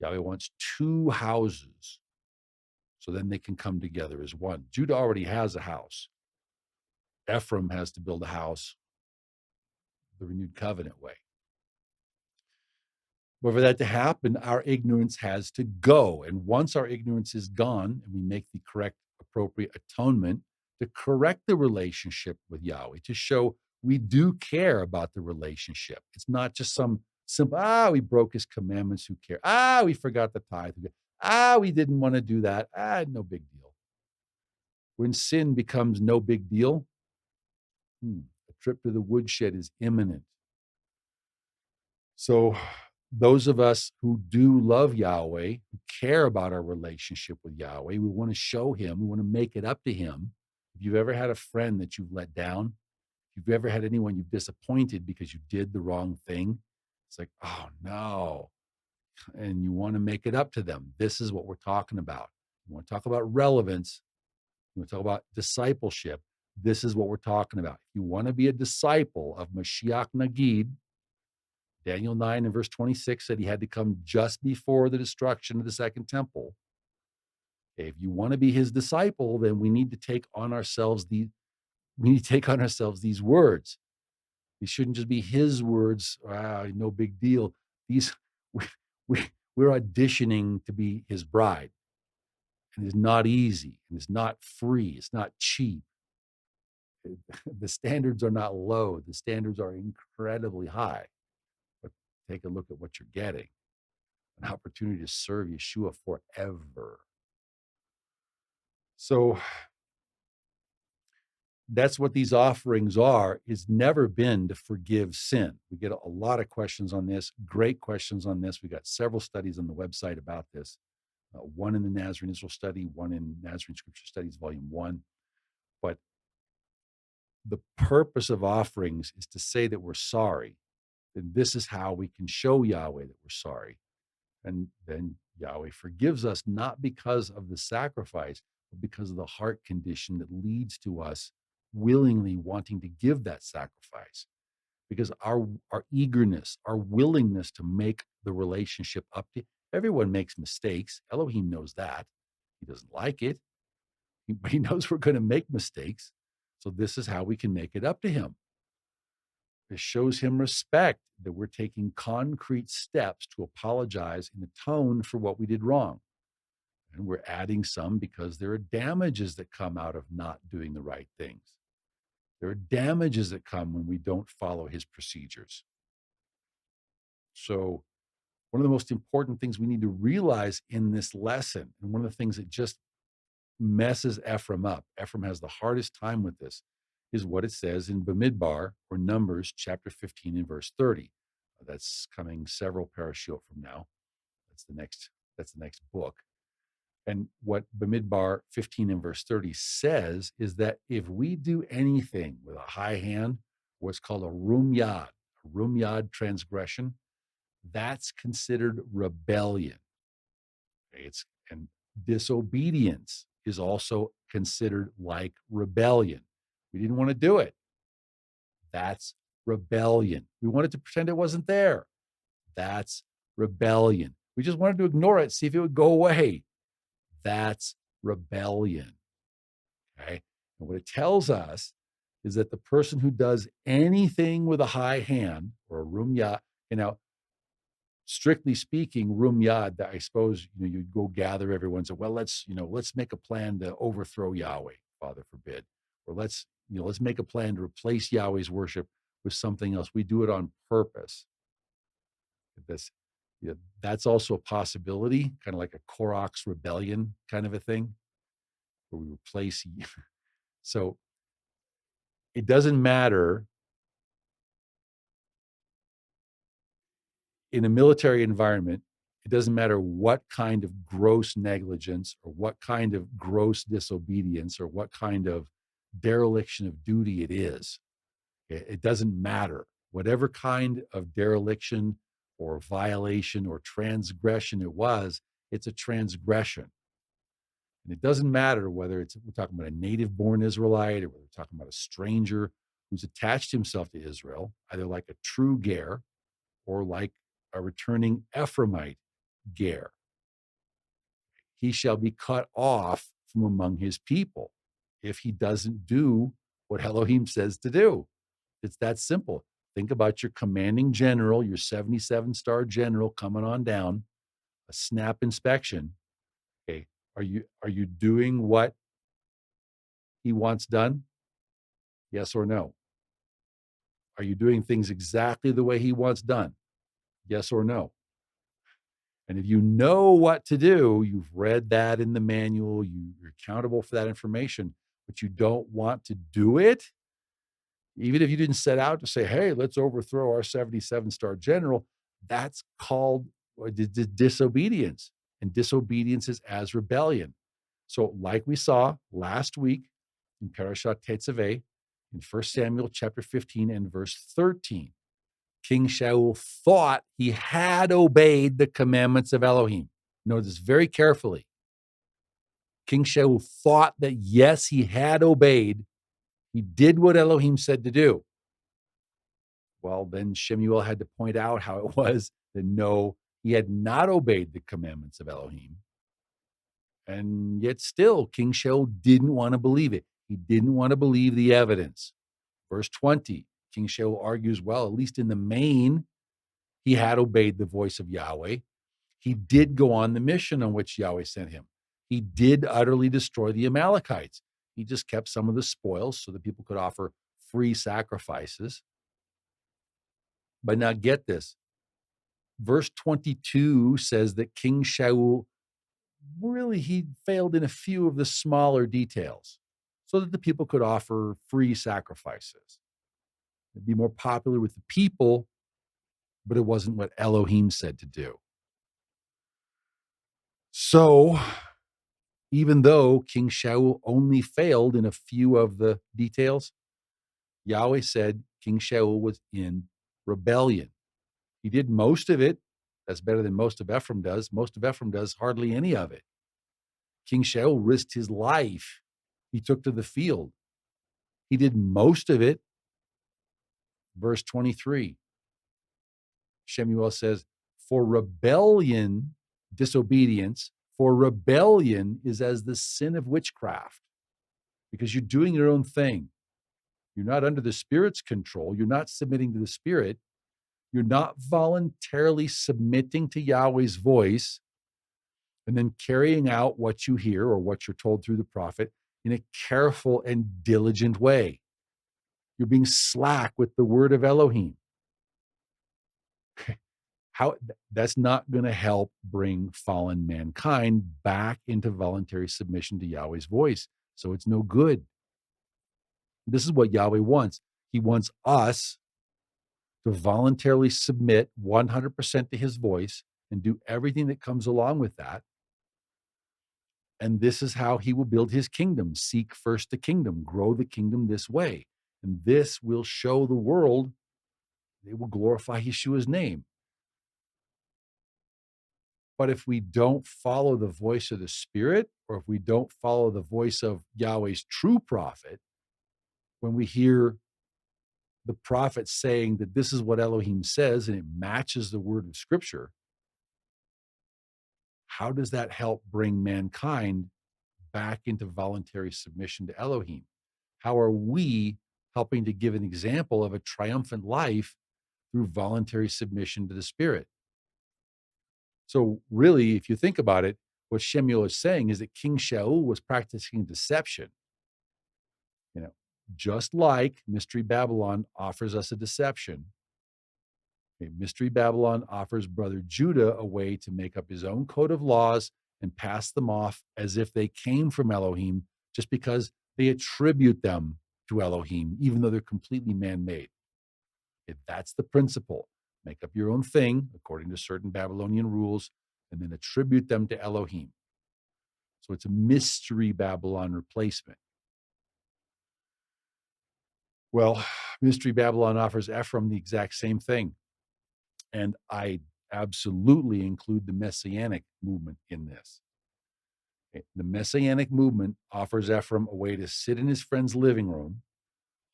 Yahweh wants two houses. So then they can come together as one. Judah already has a house. Ephraim has to build a house the renewed covenant way. But for that to happen, our ignorance has to go. And once our ignorance is gone and we make the correct, appropriate atonement to correct the relationship with Yahweh, to show we do care about the relationship. It's not just some simple, we broke his commandments, who care? We forgot the tithe. We didn't want to do that. No big deal. When sin becomes no big deal, a trip to the woodshed is imminent. So those of us who do love Yahweh, who care about our relationship with Yahweh, we want to show him, we want to make it up to him. If you've ever had a friend that you've let down, if you've ever had anyone you've disappointed because you did the wrong thing, it's like, oh no. And you want to make it up to them. This is what we're talking about. You want to talk about relevance. You want to talk about discipleship. This is what we're talking about. If you want to be a disciple of Mashiach Nagid, Daniel 9 and verse 26 said he had to come just before the destruction of the second temple. If you want to be his disciple, then we need to take on ourselves these words. These shouldn't just be his words. No big deal. These we're auditioning to be his bride. And it's not easy, and it's not free, it's not cheap. The standards are not low, the standards are incredibly high. But take a look at what you're getting. An opportunity to serve Yeshua forever. So that's what these offerings are. It's never been to forgive sin. We get a lot of questions on this, great questions on this. We got several studies on the website about this. One in the Nazarene Israel study, one in Nazarene Scripture Studies, Volume 1. But the purpose of offerings is to say that we're sorry. then this is how we can show Yahweh that we're sorry. And then Yahweh forgives us, not because of the sacrifice, but because of the heart condition that leads to us willingly wanting to give that sacrifice. Because our eagerness, our willingness to make the relationship up to everyone makes mistakes. Elohim knows that. He doesn't like it. He knows we're going to make mistakes. So this is how we can make it up to him. It shows him respect that we're taking concrete steps to apologize and atone for what we did wrong. And we're adding some because there are damages that come out of not doing the right things. There are damages that come when we don't follow his procedures. So one of the most important things we need to realize in this lesson, and one of the things that just messes Ephraim up, Ephraim has the hardest time with this, is what it says in Bamidbar, or Numbers chapter 15 and verse 30. That's coming several parashot from now. That's the next book. And what Bamidbar 15 and verse 30 says is that if we do anything with a high hand, what's called a rumyad transgression, that's considered rebellion. And disobedience is also considered like rebellion. We didn't want to do it. That's rebellion. We wanted to pretend it wasn't there. That's rebellion. We just wanted to ignore it, see if it would go away. That's rebellion. Okay. And what it tells us is that the person who does anything with a high hand or a rumyad, strictly speaking, rumyad, I suppose, you'd go gather everyone and say, well, let's make a plan to overthrow Yahweh, Father forbid. Or let's make a plan to replace Yahweh's worship with something else. We do it on purpose. That's also a possibility, kind of like a Korach's rebellion kind of a thing, where we replace. So it doesn't matter in a military environment. It doesn't matter what kind of gross negligence or what kind of gross disobedience or what kind of dereliction of duty it is. It doesn't matter. Whatever kind of dereliction or violation or transgression it was, it's a transgression. And it doesn't matter whether we're talking about a native-born Israelite or whether we're talking about a stranger who's attached himself to Israel, either like a true ger or like a returning Ephraimite ger. He shall be cut off from among his people if he doesn't do what Elohim says to do. It's that simple. Think about your commanding general, your 77-star general coming on down, a snap inspection. Okay, are you doing what he wants done? Yes or no? Are you doing things exactly the way he wants done? Yes or no? And if you know what to do, you've read that in the manual, you're accountable for that information, but you don't want to do it, even if you didn't set out to say, hey, let's overthrow our 77-star general, that's called disobedience. And disobedience is as rebellion. So like we saw last week in Parashat Tetzaveh, in 1 Samuel chapter 15 and verse 13, King Shaul thought he had obeyed the commandments of Elohim. Notice this very carefully. King Shaul thought that, yes, he had obeyed. He did what Elohim said to do. Well, then Shemuel had to point out how it was that no, he had not obeyed the commandments of Elohim. And yet still, King Shaul didn't want to believe it. He didn't want to believe the evidence. Verse 20, King Shaul argues, well, at least in the main, he had obeyed the voice of Yahweh. He did go on the mission on which Yahweh sent him. He did utterly destroy the Amalekites. He just kept some of the spoils so that people could offer free sacrifices. But now get this. Verse 22 says that King Shaul, really, he failed in a few of the smaller details so that the people could offer free sacrifices. It'd be more popular with the people, but it wasn't what Elohim said to do. So, even though King Shaul only failed in a few of the details, Yahweh said King Shaul was in rebellion. He did most of it. That's better than most of Ephraim does. Most of Ephraim does hardly any of it. King Shaul risked his life. He took to the field. He did most of it. Verse 23, Shemuel says, for rebellion, disobedience, for rebellion is as the sin of witchcraft, because you're doing your own thing. You're not under the Spirit's control. You're not submitting to the Spirit. You're not voluntarily submitting to Yahweh's voice and then carrying out what you hear or what you're told through the prophet in a careful and diligent way. You're being slack with the word of Elohim. How that's not going to help bring fallen mankind back into voluntary submission to Yahweh's voice. So it's no good. This is what Yahweh wants. He wants us to voluntarily submit 100% to his voice and do everything that comes along with that. And this is how he will build his kingdom. Seek first the kingdom, grow the kingdom this way. And this will show the world, they will glorify Yeshua's name. But if we don't follow the voice of the Spirit, or if we don't follow the voice of Yahweh's true prophet, when we hear the prophet saying that this is what Elohim says and it matches the word of Scripture, how does that help bring mankind back into voluntary submission to Elohim? How are we helping to give an example of a triumphant life through voluntary submission to the Spirit? So really, if you think about it, what Shemuel is saying is that King Shaul was practicing deception. You know, just like Mystery Babylon offers us a deception, okay, Mystery Babylon offers Brother Judah a way to make up his own code of laws and pass them off as if they came from Elohim, just because they attribute them to Elohim, even though they're completely man-made. If that's the principle, make up your own thing according to certain Babylonian rules, and then attribute them to Elohim. So it's a Mystery Babylon replacement. Well, Mystery Babylon offers Ephraim the exact same thing. And I absolutely include the Messianic movement in this. The Messianic movement offers Ephraim a way to sit in his friend's living room,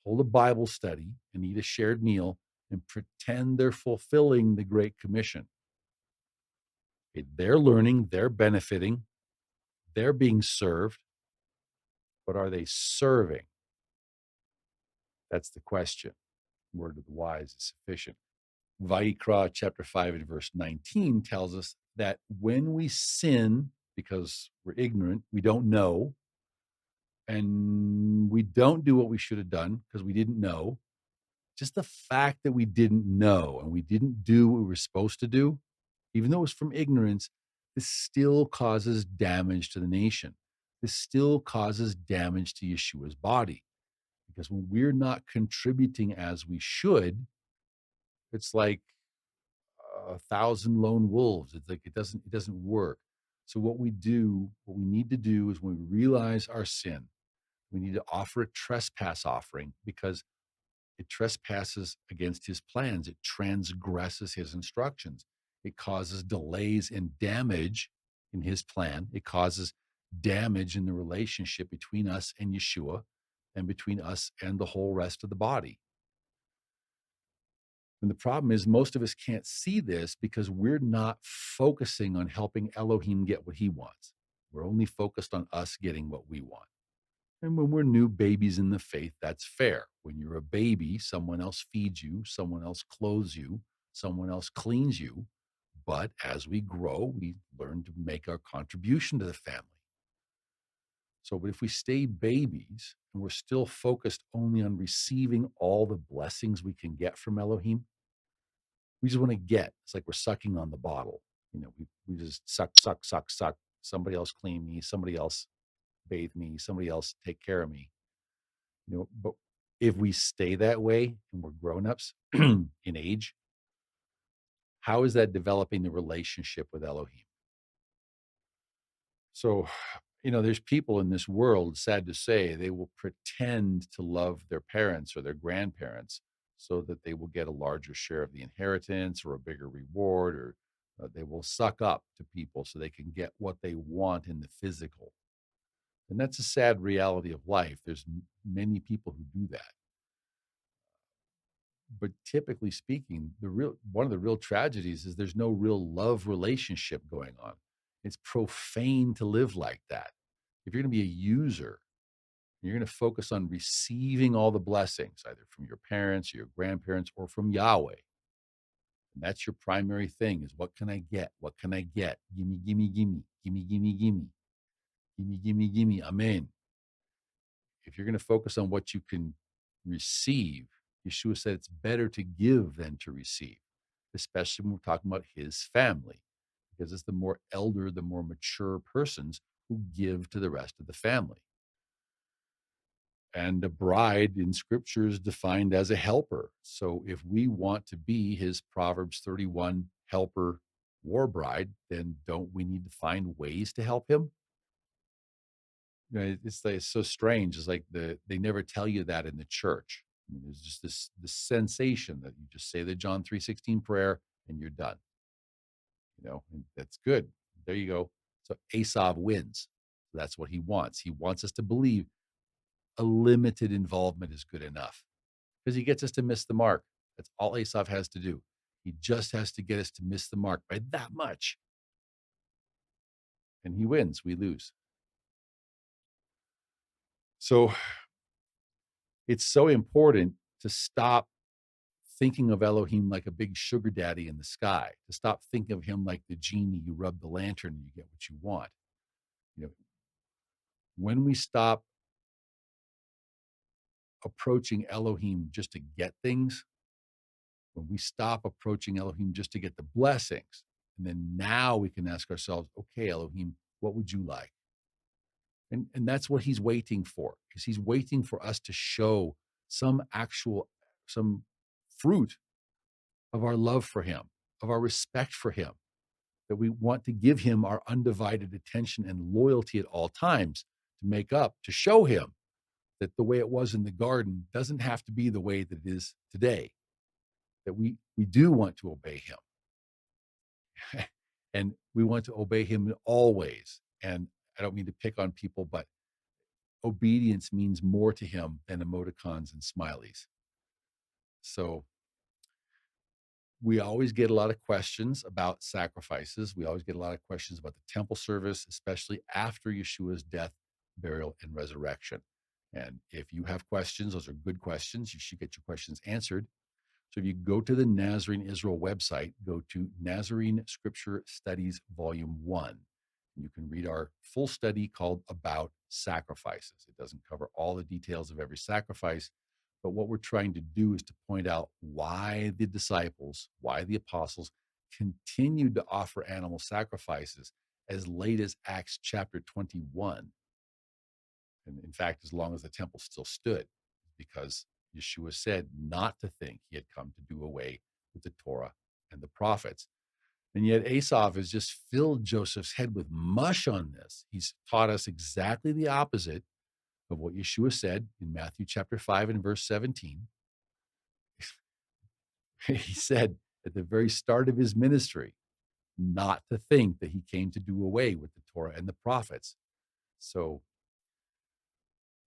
hold a Bible study, and eat a shared meal and pretend they're fulfilling the Great Commission. Okay, they're learning, they're benefiting, they're being served, but are they serving? That's the question. Word of the wise is sufficient. Vayiqra chapter 5 and verse 19 tells us that when we sin, because we're ignorant, we don't know, and we don't do what we should have done because we didn't know, just the fact that we didn't know and we didn't do what we were supposed to do, even though it was from ignorance, this still causes damage to the nation. This still causes damage to Yeshua's body. Because when we're not contributing as we should, it's like 1,000 lone wolves. It's like it doesn't work. So what we need to do is when we realize our sin, we need to offer a trespass offering because it trespasses against his plans. It transgresses his instructions. It causes delays and damage in his plan. It causes damage in the relationship between us and Yeshua and between us and the whole rest of the body. And the problem is most of us can't see this because we're not focusing on helping Elohim get what he wants. We're only focused on us getting what we want. And when we're new babies in the faith, that's fair. When you're a baby, someone else feeds you, someone else clothes you, someone else cleans you. But as we grow, we learn to make our contribution to the family. So, but if we stay babies and we're still focused only on receiving all the blessings we can get from Elohim, we just want to get. It's like we're sucking on the bottle. We just suck, suck, suck, suck. Somebody else clean me. Somebody else bathe me. Somebody else take care of me. But if we stay that way and we're grown-ups in age, how is that developing the relationship with Elohim? So, there's people in this world, sad to say, they will pretend to love their parents or their grandparents so that they will get a larger share of the inheritance or a bigger reward, or they will suck up to people so they can get what they want in the physical. And that's a sad reality of life. There's many people who do that. But typically speaking, the real one of the real tragedies is there's no real love relationship going on. It's profane to live like that. If you're going to be a user, you're going to focus on receiving all the blessings, either from your parents or your grandparents or from Yahweh. And that's your primary thing is what can I get? What can I get? Gimme, gimme, gimme, gimme, gimme, gimme, gimme, gimme, gimme. Amen. If you're going to focus on what you can receive, Yeshua said it's better to give than to receive, especially when we're talking about his family, because it's the more elder, the more mature persons who give to the rest of the family. And a bride in scripture is defined as a helper. So if we want to be his Proverbs 31 helper war bride, then don't we need to find ways to help him? It's so strange. It's like they never tell you that in the church. I mean, there's just this sensation that you just say the John 3:16 prayer and you're done. And that's good. There you go. So Esav wins. That's what he wants. He wants us to believe a limited involvement is good enough because he gets us to miss the mark. That's all Esav has to do. He just has to get us to miss the mark by that much. And he wins, we lose. So it's so important to stop thinking of Elohim like a big sugar daddy in the sky, to stop thinking of him like the genie. You rub the lantern and you get what you want. You know, when we stop approaching Elohim just to get things, when we stop approaching Elohim just to get the blessings, and then now we can ask ourselves, okay, Elohim, what would you like? And that's what he's waiting for, because he's waiting for us to show some fruit of our love for him, of our respect for him, that we want to give him our undivided attention and loyalty at all times to show him that the way it was in the garden doesn't have to be the way that it is today, that we do want to obey him. And we want to obey him always. And I don't mean to pick on people, but obedience means more to him than emoticons and smileys. So we always get a lot of questions about sacrifices. We always get a lot of questions about the temple service, especially after Yeshua's death, burial, and resurrection. And if you have questions, those are good questions. You should get your questions answered. So if you go to the Nazarene Israel website, go to Nazarene Scripture Studies Volume 1. You can read our full study called About Sacrifices. It doesn't cover all the details of every sacrifice, but what we're trying to do is to point out why the disciples, why the apostles continued to offer animal sacrifices as late as Acts chapter 21. And in fact, as long as the temple still stood, because Yeshua said not to think he had come to do away with the Torah and the prophets. And yet Asaph has just filled Joseph's head with mush on this. He's taught us exactly the opposite of what Yeshua said in Matthew chapter 5 and verse 17. He said at the very start of his ministry, not to think that he came to do away with the Torah and the prophets. So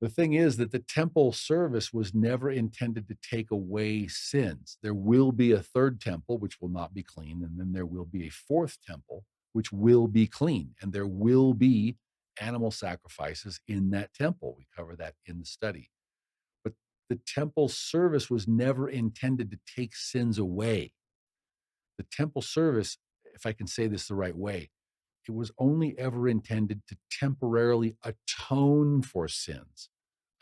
the thing is that the temple service was never intended to take away sins. There will be a third temple, which will not be clean. And then there will be a fourth temple, which will be clean. And there will be animal sacrifices in that temple. We cover that in the study. But the temple service was never intended to take sins away. The temple service, if I can say this the right way, it was only ever intended to temporarily atone for sins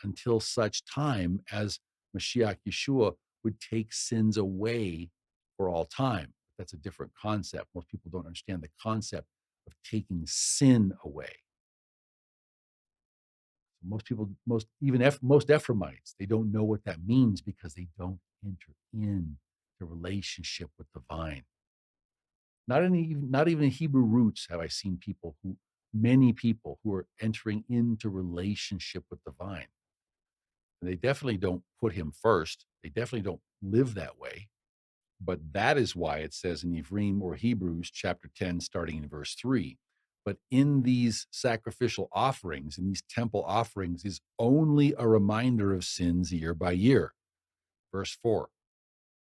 until such time as Mashiach Yeshua would take sins away for all time. That's a different concept. Most people don't understand the concept of taking sin away. Most people, most Ephraimites, they don't know what that means because they don't enter in the relationship with the vine. Not even in Hebrew roots have I seen many people who are entering into relationship with the vine. And they definitely don't put him first. They definitely don't live that way. But that is why it says in Ephraim or Hebrews chapter 10, starting in verse 3. But in these sacrificial offerings, in these temple offerings, is only a reminder of sins year by year. Verse 4.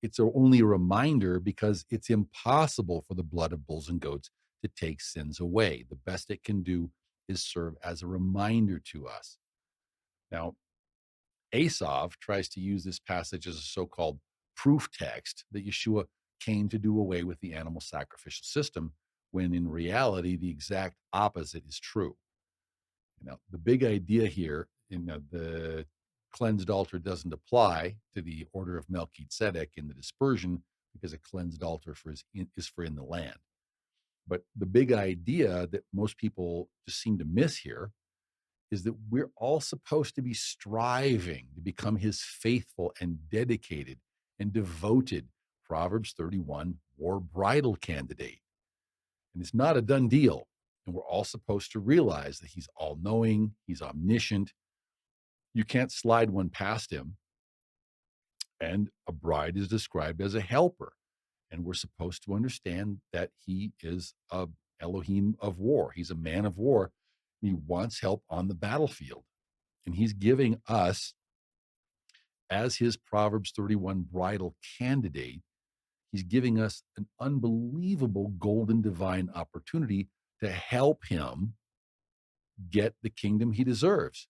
It's only a reminder because it's impossible for the blood of bulls and goats to take sins away. The best it can do is serve as a reminder to us. Now, Asaph tries to use this passage as a so-called proof text that Yeshua came to do away with the animal sacrificial system, when in reality, the exact opposite is true. The big idea here, the cleansed altar doesn't apply to the order of Melchizedek in the dispersion, because a cleansed altar is for in the land. But the big idea that most people just seem to miss here is that we're all supposed to be striving to become his faithful and dedicated and devoted Proverbs 31 war bridal candidate. And it's not a done deal. And we're all supposed to realize that he's all knowing, he's omniscient. You can't slide one past him. And a bride is described as a helper. And we're supposed to understand that he is a Elohim of war. He's a man of war. He wants help on the battlefield. And he's giving us, as his Proverbs 31 bridal candidate, he's giving us an unbelievable golden divine opportunity to help him get the kingdom he deserves.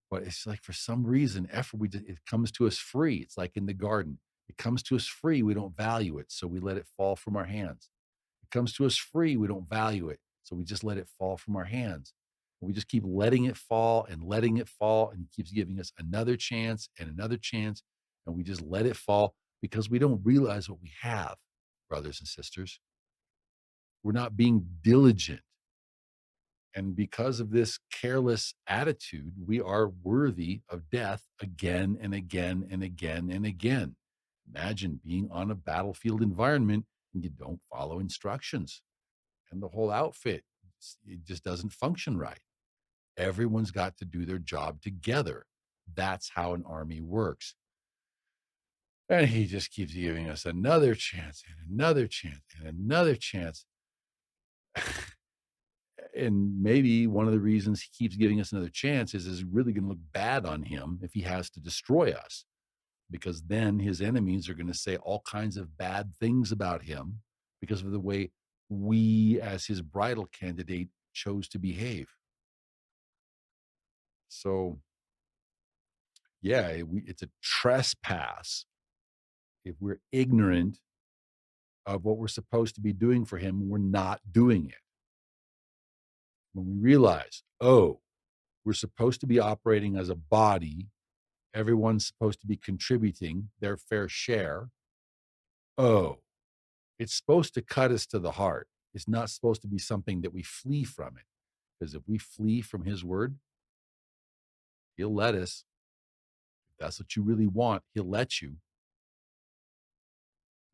But it's like, for some reason, it comes to us free. It's like in the garden. It comes to us free. We don't value it, so we let it fall from our hands. It comes to us free. We don't value it, so we just let it fall from our hands. And we just keep letting it fall and letting it fall, and he keeps giving us another chance and another chance, and we just let it fall because we don't realize what we have, brothers and sisters. We're not being diligent. And because of this careless attitude, we are worthy of death again and again and again and again. Imagine being on a battlefield environment and you don't follow instructions, and the whole outfit, it just doesn't function right. Everyone's got to do their job together. That's how an army works. And he just keeps giving us another chance and another chance and another chance. And maybe one of the reasons he keeps giving us another chance is really going to look bad on him if he has to destroy us, because then his enemies are going to say all kinds of bad things about him because of the way we, as his bridal candidate, chose to behave. So, yeah, it's a trespass if we're ignorant of what we're supposed to be doing for him and we're not doing it. When we realize, oh, we're supposed to be operating as a body, everyone's supposed to be contributing their fair share. Oh, it's supposed to cut us to the heart. It's not supposed to be something that we flee from it. Because if we flee from his word, he'll let us. If that's what you really want, he'll let you.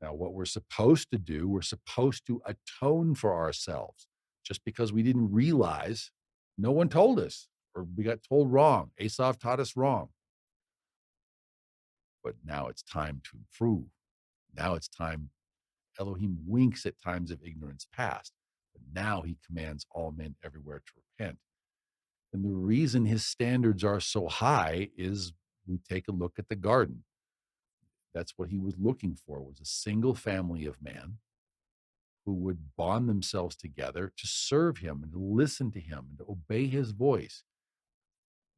Now, what we're supposed to do, we're supposed to atone for ourselves. Just because we didn't realize, no one told us, or we got told wrong. Asaph taught us wrong. But now it's time to improve. Now it's time. Elohim winks at times of ignorance past, but now he commands all men everywhere to repent. And the reason his standards are so high is, we take a look at the garden. That's what he was looking for, was a single family of man who would bond themselves together to serve him and to listen to him and to obey his voice.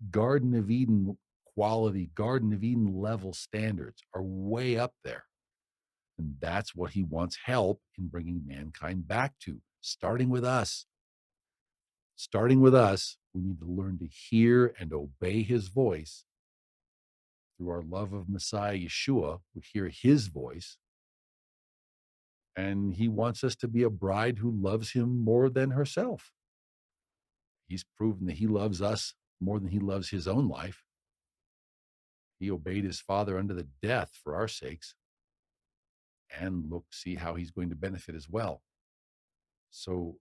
Garden of Eden quality, Garden of Eden level standards are way up there. And that's what he wants help in bringing mankind back to, starting with us. Starting with us, we need to learn to hear and obey his voice. Through our love of Messiah Yeshua, we hear his voice. And he wants us to be a bride who loves him more than herself. He's proven that he loves us more than he loves his own life. He obeyed his Father unto the death for our sakes. And look, see how he's going to benefit as well. So,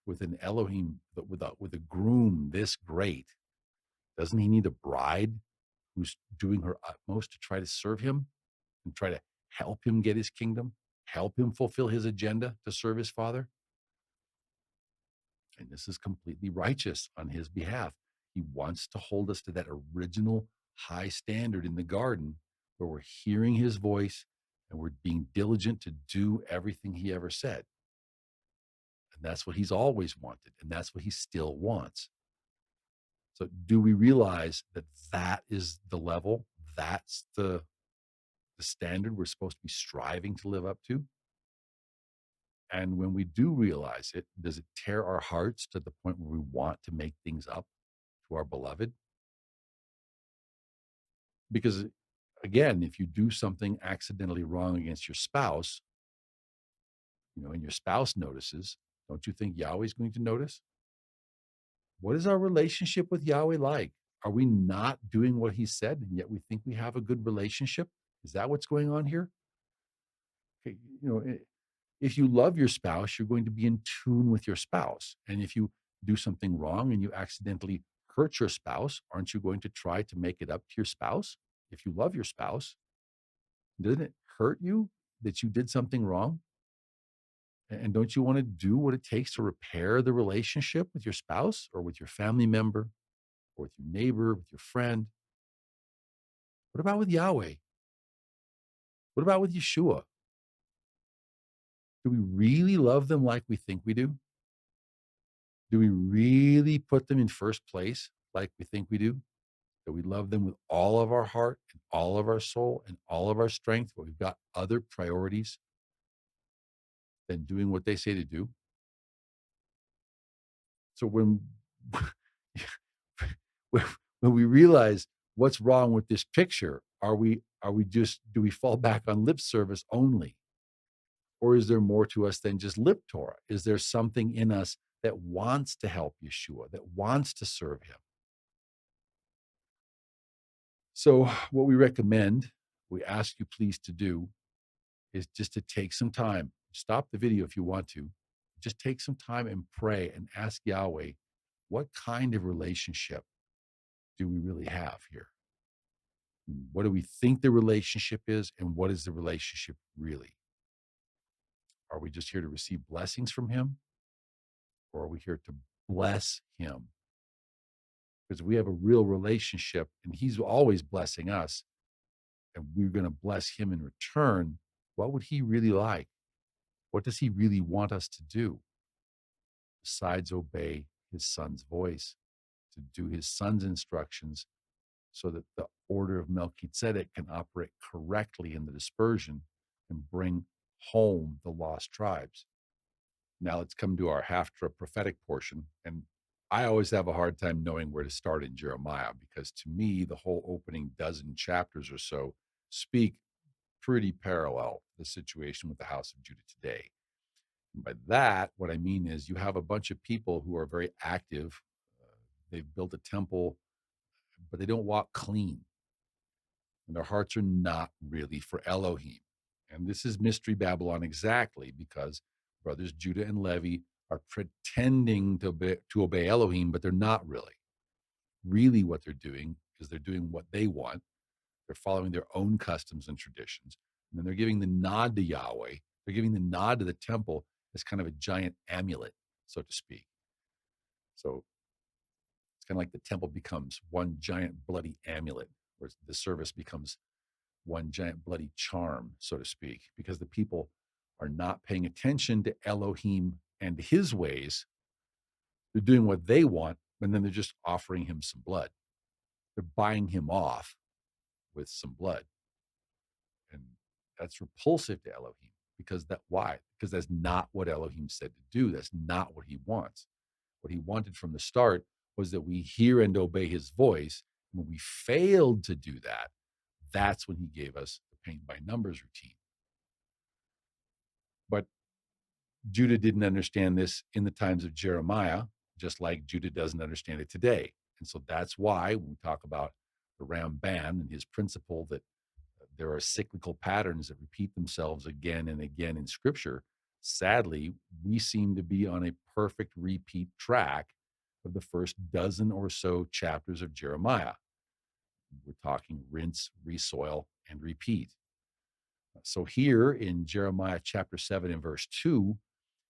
with an Elohim, with a groom this great, doesn't he need a bride who's doing her utmost to try to serve him and try to help him get his kingdom, help him fulfill his agenda to serve his Father. And this is completely righteous on his behalf. He wants to hold us to that original high standard in the garden where we're hearing his voice and we're being diligent to do everything he ever said. And that's what he's always wanted. And that's what he still wants. So, do we realize that that is the level? That's the standard we're supposed to be striving to live up to? And when we do realize it, does it tear our hearts to the point where we want to make things up to our beloved? Because again, if you do something accidentally wrong against your spouse, and your spouse notices, don't you think Yahweh's going to notice? What is our relationship with Yahweh like? Are we not doing what he said, and yet we think we have a good relationship? Is that what's going on here? Okay, if you love your spouse, you're going to be in tune with your spouse. And if you do something wrong and you accidentally hurt your spouse, aren't you going to try to make it up to your spouse? If you love your spouse, doesn't it hurt you that you did something wrong? And don't you want to do what it takes to repair the relationship with your spouse or with your family member or with your neighbor, with your friend? What about with Yahweh? What about with Yeshua? Do we really love them like we think we do? Do we really put them in first place like we think we do? That we love them with all of our heart and all of our soul and all of our strength, but we've got other priorities than doing what they say to do? So when when we realize what's wrong with this picture, are we just do we fall back on lip service only? Or is there more to us than just lip Torah? Is there something in us that wants to help Yeshua, that wants to serve him? So, what we recommend, we ask you please to do, is just to take some time. Stop the video if you want to. Just take some time and pray and ask Yahweh, what kind of relationship do we really have here? What do we think the relationship is, and what is the relationship really? Are we just here to receive blessings from him, or are we here to bless him? Because we have a real relationship and he's always blessing us, and we're going to bless him in return. What would he really like? What does he really want us to do besides obey his son's voice, to do his son's instructions so that the order of Melchizedek can operate correctly in the dispersion and bring home the lost tribes? Now let's come to our Haftarah prophetic portion. And I always have a hard time knowing where to start in Jeremiah, because to me, the whole opening dozen chapters or so speak pretty parallel to the situation with the house of Judah today. And by that, what I mean is you have a bunch of people who are very active. They've built a temple, but they don't walk clean. And their hearts are not really for Elohim. And this is Mystery Babylon exactly, because brothers Judah and Levi are pretending to obey Elohim, but they're not really. Really, what they're doing is they're doing what they want. They're following their own customs and traditions. And then they're giving the nod to Yahweh. They're giving the nod to the temple as kind of a giant amulet, so to speak. So it's kind of like the temple becomes one giant bloody amulet, where the service becomes one giant bloody charm, so to speak, because the people are not paying attention to Elohim and his ways. They're doing what they want, and then they're just offering him some blood. They're buying him off with some blood. And that's repulsive to Elohim, because why? Because that's not what Elohim said to do. That's not what he wants. What he wanted from the start was that we hear and obey his voice. When we failed to do that, that's when he gave us the paint by numbers routine. But Judah didn't understand this in the times of Jeremiah, just like Judah doesn't understand it today. And so that's why when we talk about the Ramban and his principle that there are cyclical patterns that repeat themselves again and again in scripture, sadly, we seem to be on a perfect repeat track of the first dozen or so chapters of Jeremiah. We're talking rinse, resoil, and repeat. So here in Jeremiah chapter 7 and verse 2,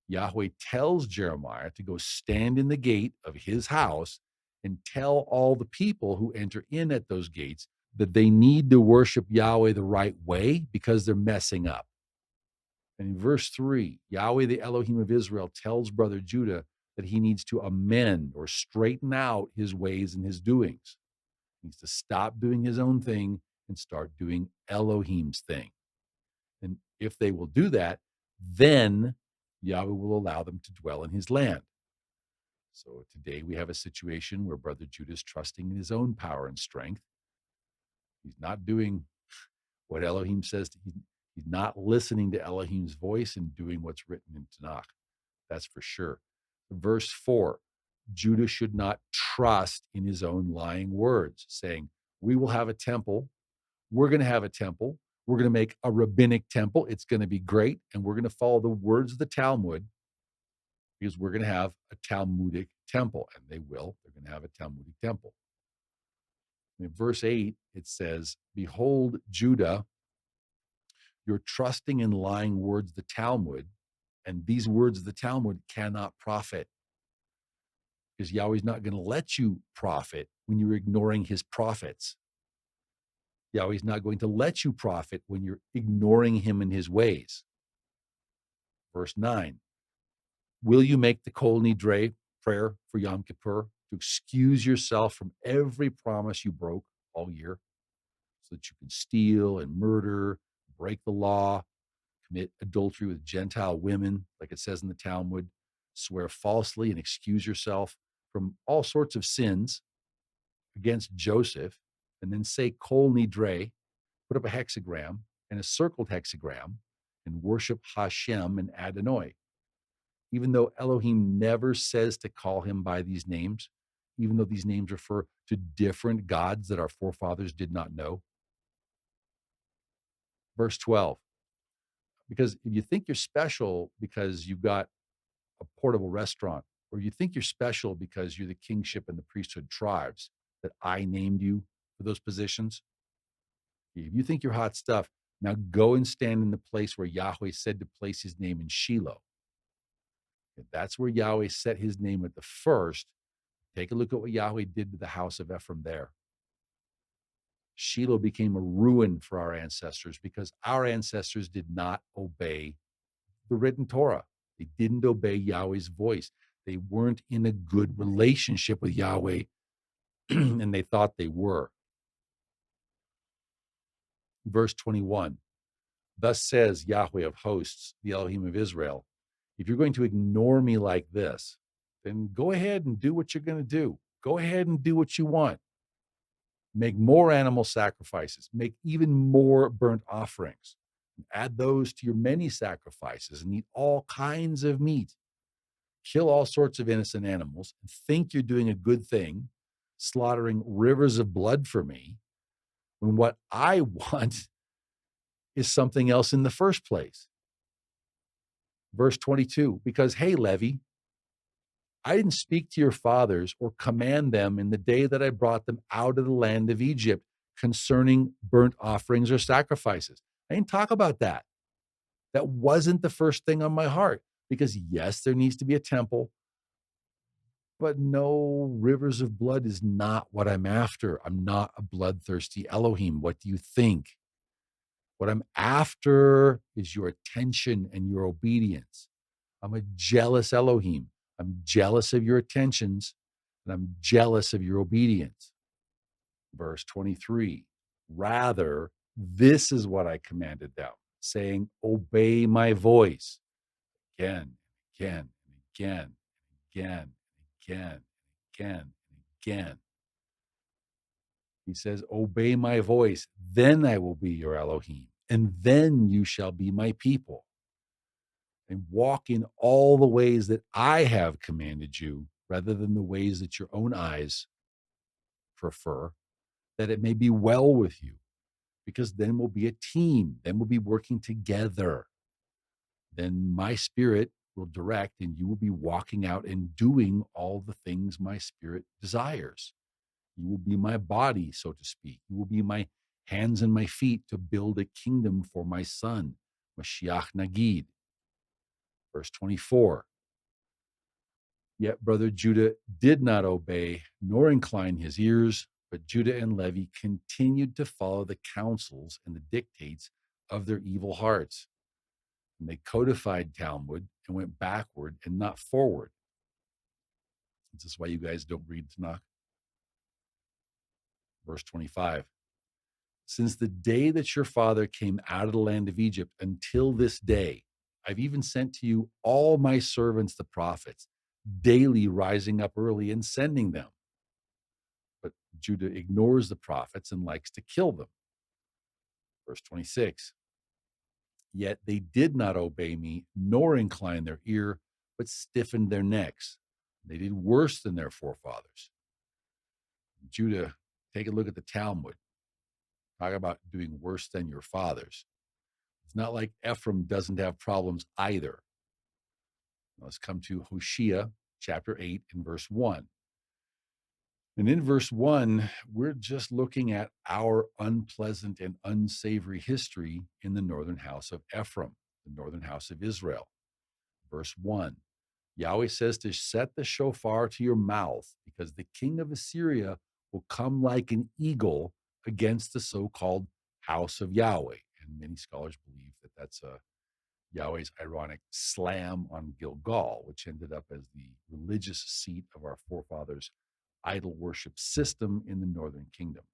Yahweh tells Jeremiah to go stand in the gate of his house and tell all the people who enter in at those gates that they need to worship Yahweh the right way because they're messing up. And in verse 3, Yahweh, the Elohim of Israel, tells brother Judah that he needs to amend or straighten out his ways and his doings. He needs to stop doing his own thing and start doing Elohim's thing. And if they will do that, then Yahweh will allow them to dwell in his land. So today we have a situation where brother Judah is trusting in his own power and strength. He's not doing what Elohim says. He's not listening to Elohim's voice and doing what's written in Tanakh. That's for sure. Verse 4, Judah should not trust in his own lying words, saying, we will have a temple. We're going to have a temple. We're going to make a rabbinic temple. It's going to be great. And we're going to follow the words of the Talmud because we're going to have a Talmudic temple. And they will. They're going to have a Talmudic temple. In verse 8, it says, behold, Judah, you're trusting in lying words of the Talmud, and these words of the Talmud cannot profit because Yahweh's not going to let you profit when you're ignoring his prophets. Yahweh's not going to let you profit when you're ignoring him and his ways. Verse 9, will you make the Kol Nidre prayer for Yom Kippur to excuse yourself from every promise you broke all year so that you can steal and murder, break the law, commit adultery with Gentile women, like it says in the Talmud, swear falsely and excuse yourself from all sorts of sins against Joseph, and then say Kol Nidre, put up a hexagram and a circled hexagram and worship Hashem and Adonai. Even though Elohim never says to call him by these names, even though these names refer to different gods that our forefathers did not know. Verse 12, because if you think you're special because you've got a portable restaurant, or you think you're special because you're the kingship and the priesthood tribes that I named you for those positions, if you think you're hot stuff, now go and stand in the place where Yahweh said to place his name in Shiloh. If that's where Yahweh set his name at the first. Take a look at what Yahweh did to the house of Ephraim there. Shiloh became a ruin for our ancestors because our ancestors did not obey the written Torah. They didn't obey Yahweh's voice. They weren't in a good relationship with Yahweh, and they thought they were. Verse 21, thus says Yahweh of hosts, the Elohim of Israel, if you're going to ignore me like this, then go ahead and do what you're going to do. Go ahead and do what you want. Make more animal sacrifices. Make even more burnt offerings. Add those to your many sacrifices and eat all kinds of meat. Kill all sorts of innocent animals and think you're doing a good thing, slaughtering rivers of blood for me, when what I want is something else in the first place. Verse 22, because, hey, Levi, I didn't speak to your fathers or command them in the day that I brought them out of the land of Egypt concerning burnt offerings or sacrifices. I didn't talk about that. That wasn't the first thing on my heart because, yes, there needs to be a temple, but no, rivers of blood is not what I'm after. I'm not a bloodthirsty Elohim. What do you think? What I'm after is your attention and your obedience. I'm a jealous Elohim. I'm jealous of your attentions, and I'm jealous of your obedience. Verse 23, rather, this is what I commanded them, saying, obey my voice. Again, again, again, again, again, again, again. He says, obey my voice, then I will be your Elohim, and then you shall be my people. And walk in all the ways that I have commanded you, rather than the ways that your own eyes prefer, that it may be well with you, because then we'll be a team. Then we'll be working together. Then my spirit will direct, and you will be walking out and doing all the things my spirit desires. You will be my body, so to speak. You will be my hands and my feet to build a kingdom for my son, Mashiach Nagid. Verse 24. Yet brother Judah did not obey nor incline his ears, but Judah and Levi continued to follow the counsels and the dictates of their evil hearts. And they codified Talmud and went backward and not forward. This is why you guys don't read Tanakh. Verse 25. Since the day that your father came out of the land of Egypt until this day, I've even sent to you all my servants, the prophets, daily rising up early and sending them. But Judah ignores the prophets and likes to kill them. Verse 26. Yet they did not obey me, nor incline their ear, but stiffened their necks. They did worse than their forefathers. Judah, take a look at the Talmud. Talk about doing worse than your fathers. It's not like Ephraim doesn't have problems either. Let's come to Hosea chapter 8 and verse 1. And in verse 1, we're just looking at our unpleasant and unsavory history in the northern house of Ephraim, the northern house of Israel. Verse 1, Yahweh says to set the shofar to your mouth, because the king of Assyria will come like an eagle against the so-called house of Yahweh. And many scholars believe that that's Yahweh's ironic slam on Gilgal, which ended up as the religious seat of our forefathers' idol worship system in the northern kingdom.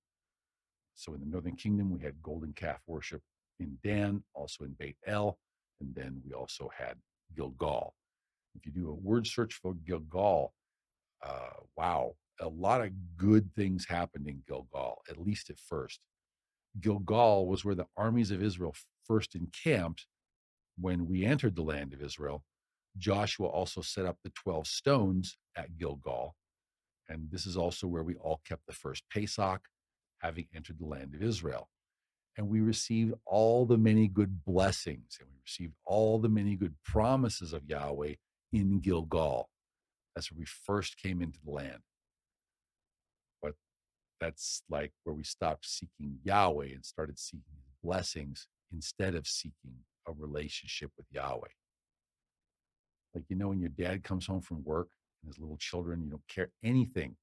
So in the northern kingdom, we had golden calf worship in Dan, also in Beit El, and then we also had Gilgal. If you do a word search for Gilgal, wow, a lot of good things happened in Gilgal, at least at first. Gilgal was where the armies of Israel first encamped when we entered the land of Israel. Joshua also set up the 12 stones at Gilgal. And this is also where we all kept the first Pesach, having entered the land of Israel. And we received all the many good blessings, and we received all the many good promises of Yahweh in Gilgal. That's where we first came into the land. But that's like where we stopped seeking Yahweh and started seeking his blessings instead of seeking a relationship with Yahweh. Like, when your dad comes home from work and his little children, you don't care anything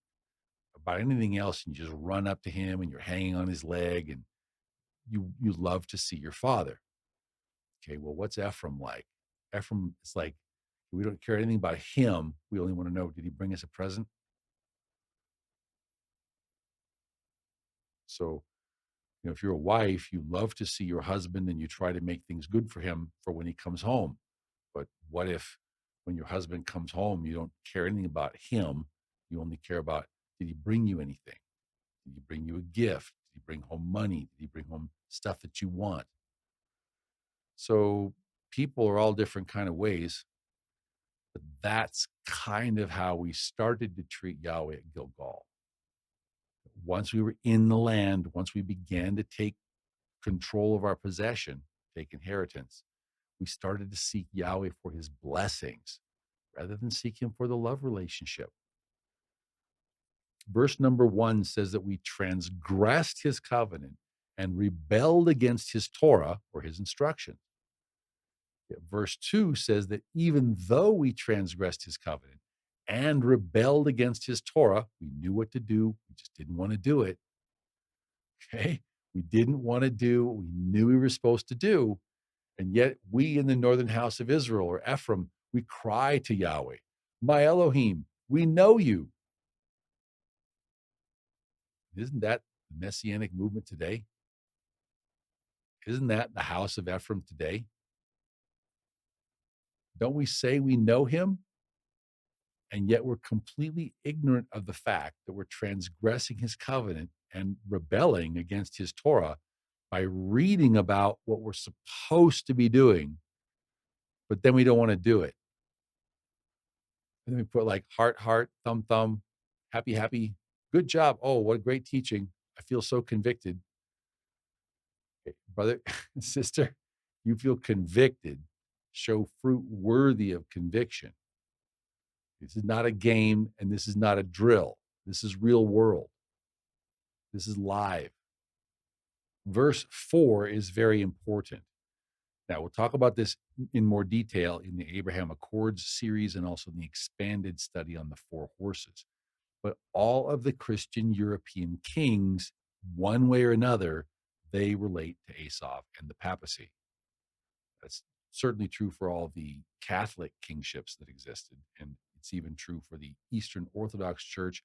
about anything else, and you just run up to him and you're hanging on his leg, and you love to see your father. Okay, well, what's Ephraim like? Ephraim is like, we don't care anything about him. We only want to know, did he bring us a present? So, if you're a wife, you love to see your husband and you try to make things good for him for when he comes home. But what if when your husband comes home, you don't care anything about him? You only care about, did he bring you anything? Did he bring you a gift? Did he bring home money? Did he bring home stuff that you want? So people are all different kind of ways, but that's kind of how we started to treat Yahweh at Gilgal. Once we were in the land, once we began to take control of our possession, take inheritance, we started to seek Yahweh for his blessings rather than seek him for the love relationship. Verse number 1 says that we transgressed his covenant and rebelled against his Torah, or his instruction. Yet verse 2 says that even though we transgressed his covenant and rebelled against his Torah, we knew what to do, we just didn't want to do it. Okay? We didn't want to do what we knew we were supposed to do. And yet we in the northern house of Israel, or Ephraim, we cry to Yahweh, my Elohim, we know you. Isn't that the messianic movement today? Isn't that the house of Ephraim today? Don't we say we know him? And yet we're completely ignorant of the fact that we're transgressing his covenant and rebelling against his Torah by reading about what we're supposed to be doing, but then we don't want to do it. And then we put like heart, heart, thumb, thumb, happy, happy, good job. Oh, what a great teaching. I feel so convicted. Okay, brother, sister, you feel convicted. Show fruit worthy of conviction. This is not a game and this is not a drill. This is real world. This is live. Verse 4 is very important. Now, we'll talk about this in more detail in the Abraham Accords series and also in the expanded study on the four horses. But all of the Christian European kings, one way or another, they relate to Esau and the papacy. That's certainly true for all the Catholic kingships that existed. And it's even true for the Eastern Orthodox Church.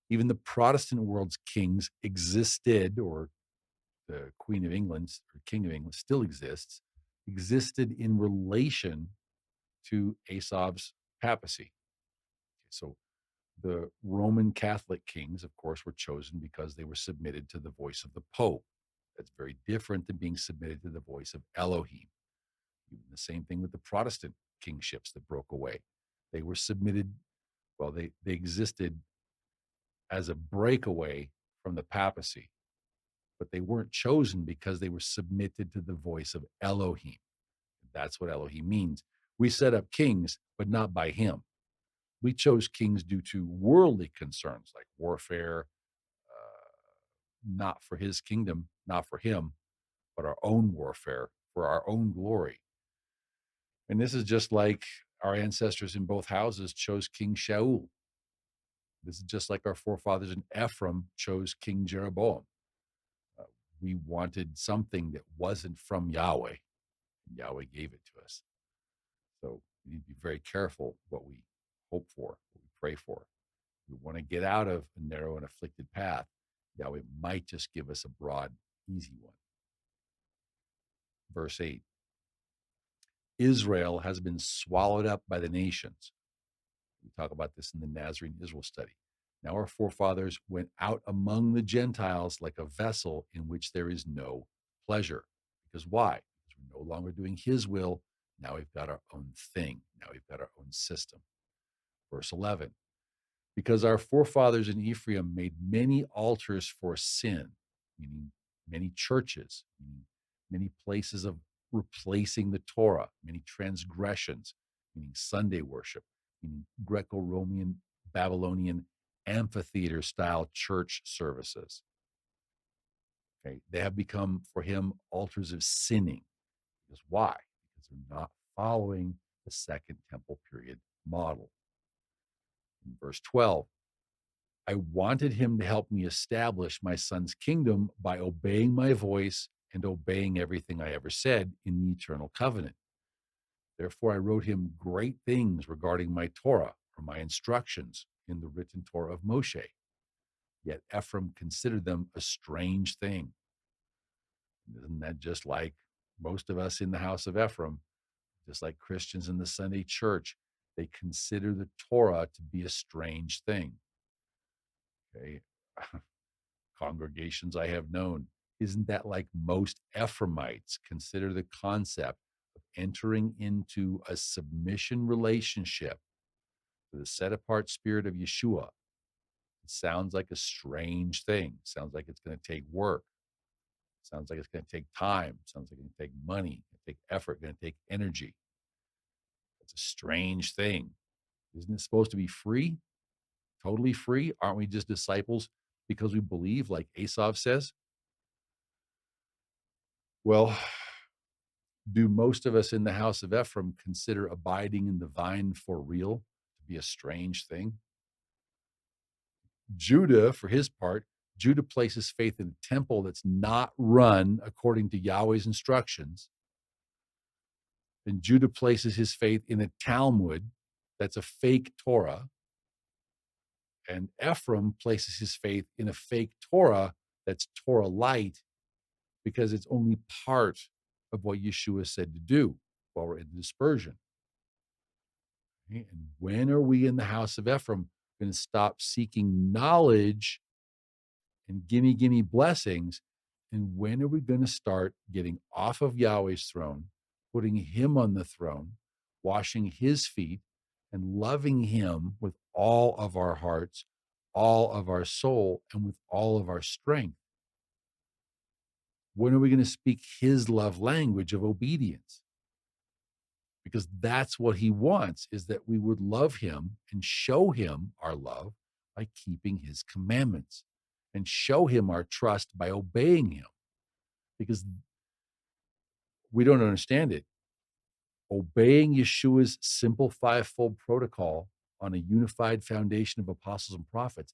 Even the Protestant world's kings existed, or the Queen of England or King of England still existed in relation to Esau's papacy. So the Roman Catholic kings, of course, were chosen because they were submitted to the voice of the Pope. That's very different than being submitted to the voice of Elohim. Even the same thing with the Protestant kingships that broke away. They were submitted, well, they existed as a breakaway from the papacy, but they weren't chosen because they were submitted to the voice of Elohim. That's what Elohim means. We set up kings, but not by him. We chose kings due to worldly concerns like warfare, not for his kingdom, not for him, but our own warfare for our own glory. And this is just like our ancestors in both houses chose King Shaul. This is just like our forefathers in Ephraim chose King Jeroboam. We wanted something that wasn't from Yahweh. Yahweh gave it to us. So we need to be very careful what we hope for, what we pray for. We want to get out of a narrow and afflicted path. Yahweh might just give us a broad, easy one. Verse 8, Israel has been swallowed up by the nations. We talk about this in the Nazarene Israel study. Now our forefathers went out among the Gentiles like a vessel in which there is no pleasure. Because why? Because we're no longer doing his will. Now we've got our own thing. Now we've got our own system. Verse 11, because our forefathers in Ephraim made many altars for sin, meaning many churches, meaning many places of replacing the Torah, many transgressions, meaning Sunday worship, meaning Greco-Roman, Babylonian amphitheater-style church services. Okay, they have become for him altars of sinning. Because why? Because they're not following the Second Temple period model. In verse 12, I wanted him to help me establish my son's kingdom by obeying my voice and obeying everything I ever said in the eternal covenant. Therefore, I wrote him great things regarding my Torah or my instructions in the written Torah of Moshe. Yet Ephraim considered them a strange thing. Isn't that just like most of us in the house of Ephraim, just like Christians in the Sunday church? They consider the Torah to be a strange thing. Okay. Congregations I have known. Isn't that like most Ephraimites consider the concept of entering into a submission relationship to the set apart spirit of Yeshua? It sounds like a strange thing. It sounds like it's going to take work. It sounds like it's going to take time. It sounds like it's going to take money, it's going to take effort, going to take energy. It's a strange thing. Isn't it supposed to be free? Totally free? Aren't we just disciples because we believe, like Asaph says? Well, do most of us in the house of Ephraim consider abiding in the vine for real to be a strange thing? Judah, for his part, Judah places faith in a temple that's not run according to Yahweh's instructions. And Judah places his faith in a Talmud that's a fake Torah. And Ephraim places his faith in a fake Torah that's Torah light, because it's only part of what Yeshua said to do while we're in the dispersion. Okay? And when are we in the house of Ephraim going to stop seeking knowledge and gimme blessings? And when are we going to start getting off of Yahweh's throne, putting him on the throne, washing his feet, and loving him with all of our hearts, all of our soul, and with all of our strength? When are we going to speak his love language of obedience? Because that's what he wants, is that we would love him and show him our love by keeping his commandments. and show him our trust by obeying him, because we don't understand it. Obeying Yeshua's simple fivefold protocol on a unified foundation of apostles and prophets,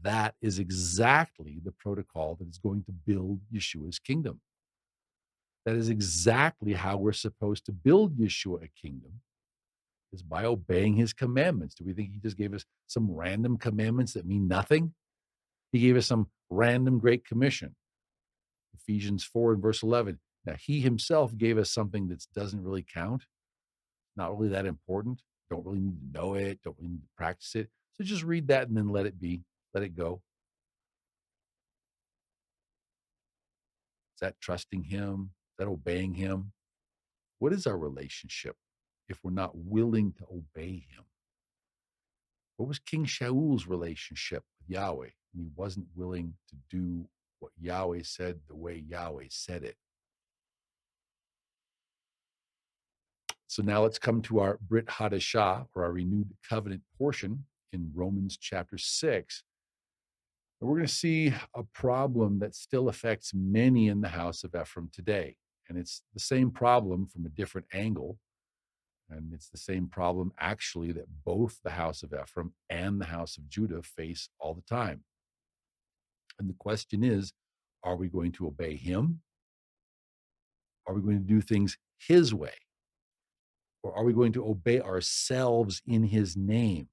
that is exactly the protocol that is going to build Yeshua's kingdom. That is exactly how we're supposed to build Yeshua a kingdom, is by obeying his commandments. Do we think he just gave us some random commandments that mean nothing? He gave us some random great commission. Ephesians 4 and verse 11. Now, he himself gave us something that doesn't really count, not really that important, don't really need to know it, don't really need to practice it. So just read that and then let it be, let it go. Is that trusting him? Is that obeying him? What is our relationship if we're not willing to obey him? What was King Shaul's relationship with Yahweh when he wasn't willing to do what Yahweh said the way Yahweh said it? So now let's come to our Brit Chadasha, or our renewed covenant portion in Romans chapter 6. And we're going to see a problem that still affects many in the house of Ephraim today. And it's the same problem from a different angle. And it's the same problem, actually, that both the house of Ephraim and the house of Judah face all the time. And the question is, are we going to obey him? Are we going to do things his way? Or are we going to obey ourselves in his name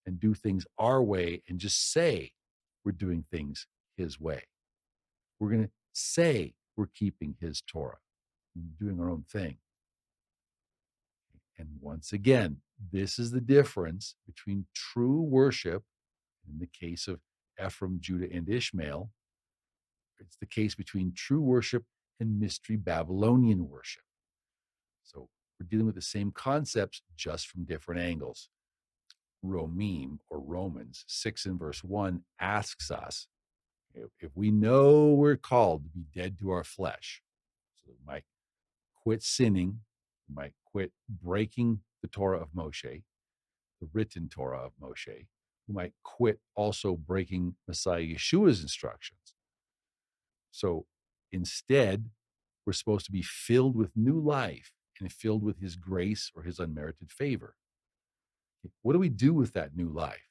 and do things our way and just say we're doing things his way? We're going to say we're keeping his Torah, doing our own thing. And once again, this is the difference between true worship, in the case of Ephraim, Judah, and Ishmael. It's the case between true worship and mystery Babylonian worship. So we're dealing with the same concepts, just from different angles. Romim, or Romans 6 and verse 1, asks us if we know we're called to be dead to our flesh, so we might quit sinning, we might quit breaking the Torah of Moshe, the written Torah of Moshe, we might quit also breaking Messiah Yeshua's instructions. So instead, we're supposed to be filled with new life and filled with his grace or his unmerited favor. What do we do with that new life?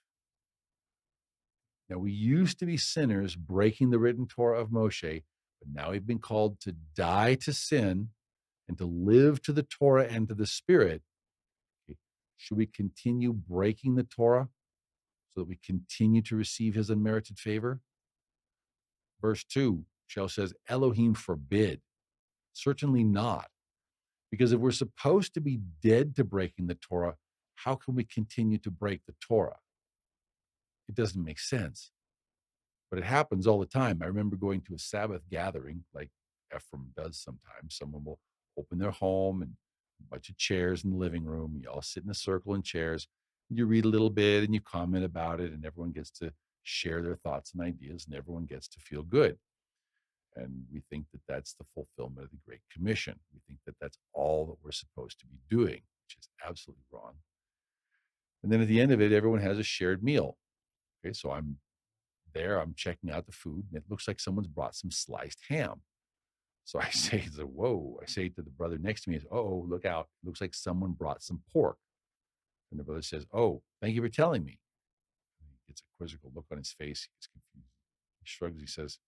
Now, we used to be sinners breaking the written Torah of Moshe, but now we've been called to die to sin and to live to the Torah and to the Spirit. Should we continue breaking the Torah so that we continue to receive his unmerited favor? Verse 2, Shel says, Elohim forbid. Certainly not. Because if we're supposed to be dead to breaking the Torah, how can we continue to break the Torah? It doesn't make sense. But it happens all the time. I remember going to a Sabbath gathering, like Ephraim does sometimes. Someone will open their home and a bunch of chairs in the living room. You all sit in a circle in chairs. You read a little bit and you comment about it, and everyone gets to share their thoughts and ideas, and everyone gets to feel good. And we think that that's the fulfillment of the Great Commission. We think that that's all that we're supposed to be doing, which is absolutely wrong. And then at the end of it, everyone has a shared meal. Okay, so I'm there, I'm checking out the food, and it looks like someone's brought some sliced ham. So I say, whoa, I say to the brother next to me, oh, look out. It looks like someone brought some pork. And the brother says, oh, thank you for telling me. And he gets a quizzical look on his face. He gets confused. He shrugs. He says,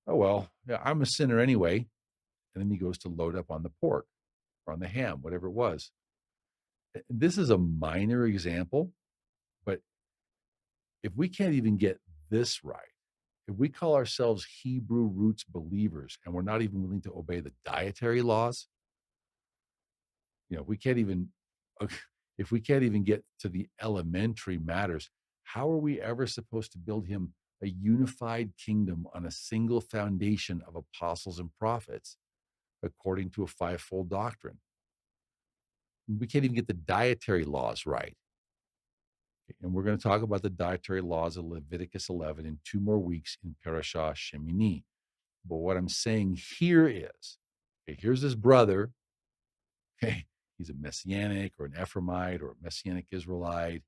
oh, well, yeah, I'm a sinner anyway. And then he goes to load up on the pork or on the ham, whatever it was. This is a minor example, but if we can't even get this right, if we call ourselves Hebrew roots believers and we're not even willing to obey the dietary laws, if we can't even if we can't even get to the elementary matters, how are we ever supposed to build him a unified kingdom on a single foundation of apostles and prophets according to a fivefold doctrine? We can't even get the dietary laws right. And we're going to talk about the dietary laws of Leviticus 11 in 2 more weeks in Parasha Shemini. But what I'm saying here is, okay, here's this brother. Okay, he's a Messianic or an Ephraimite or a Messianic Israelite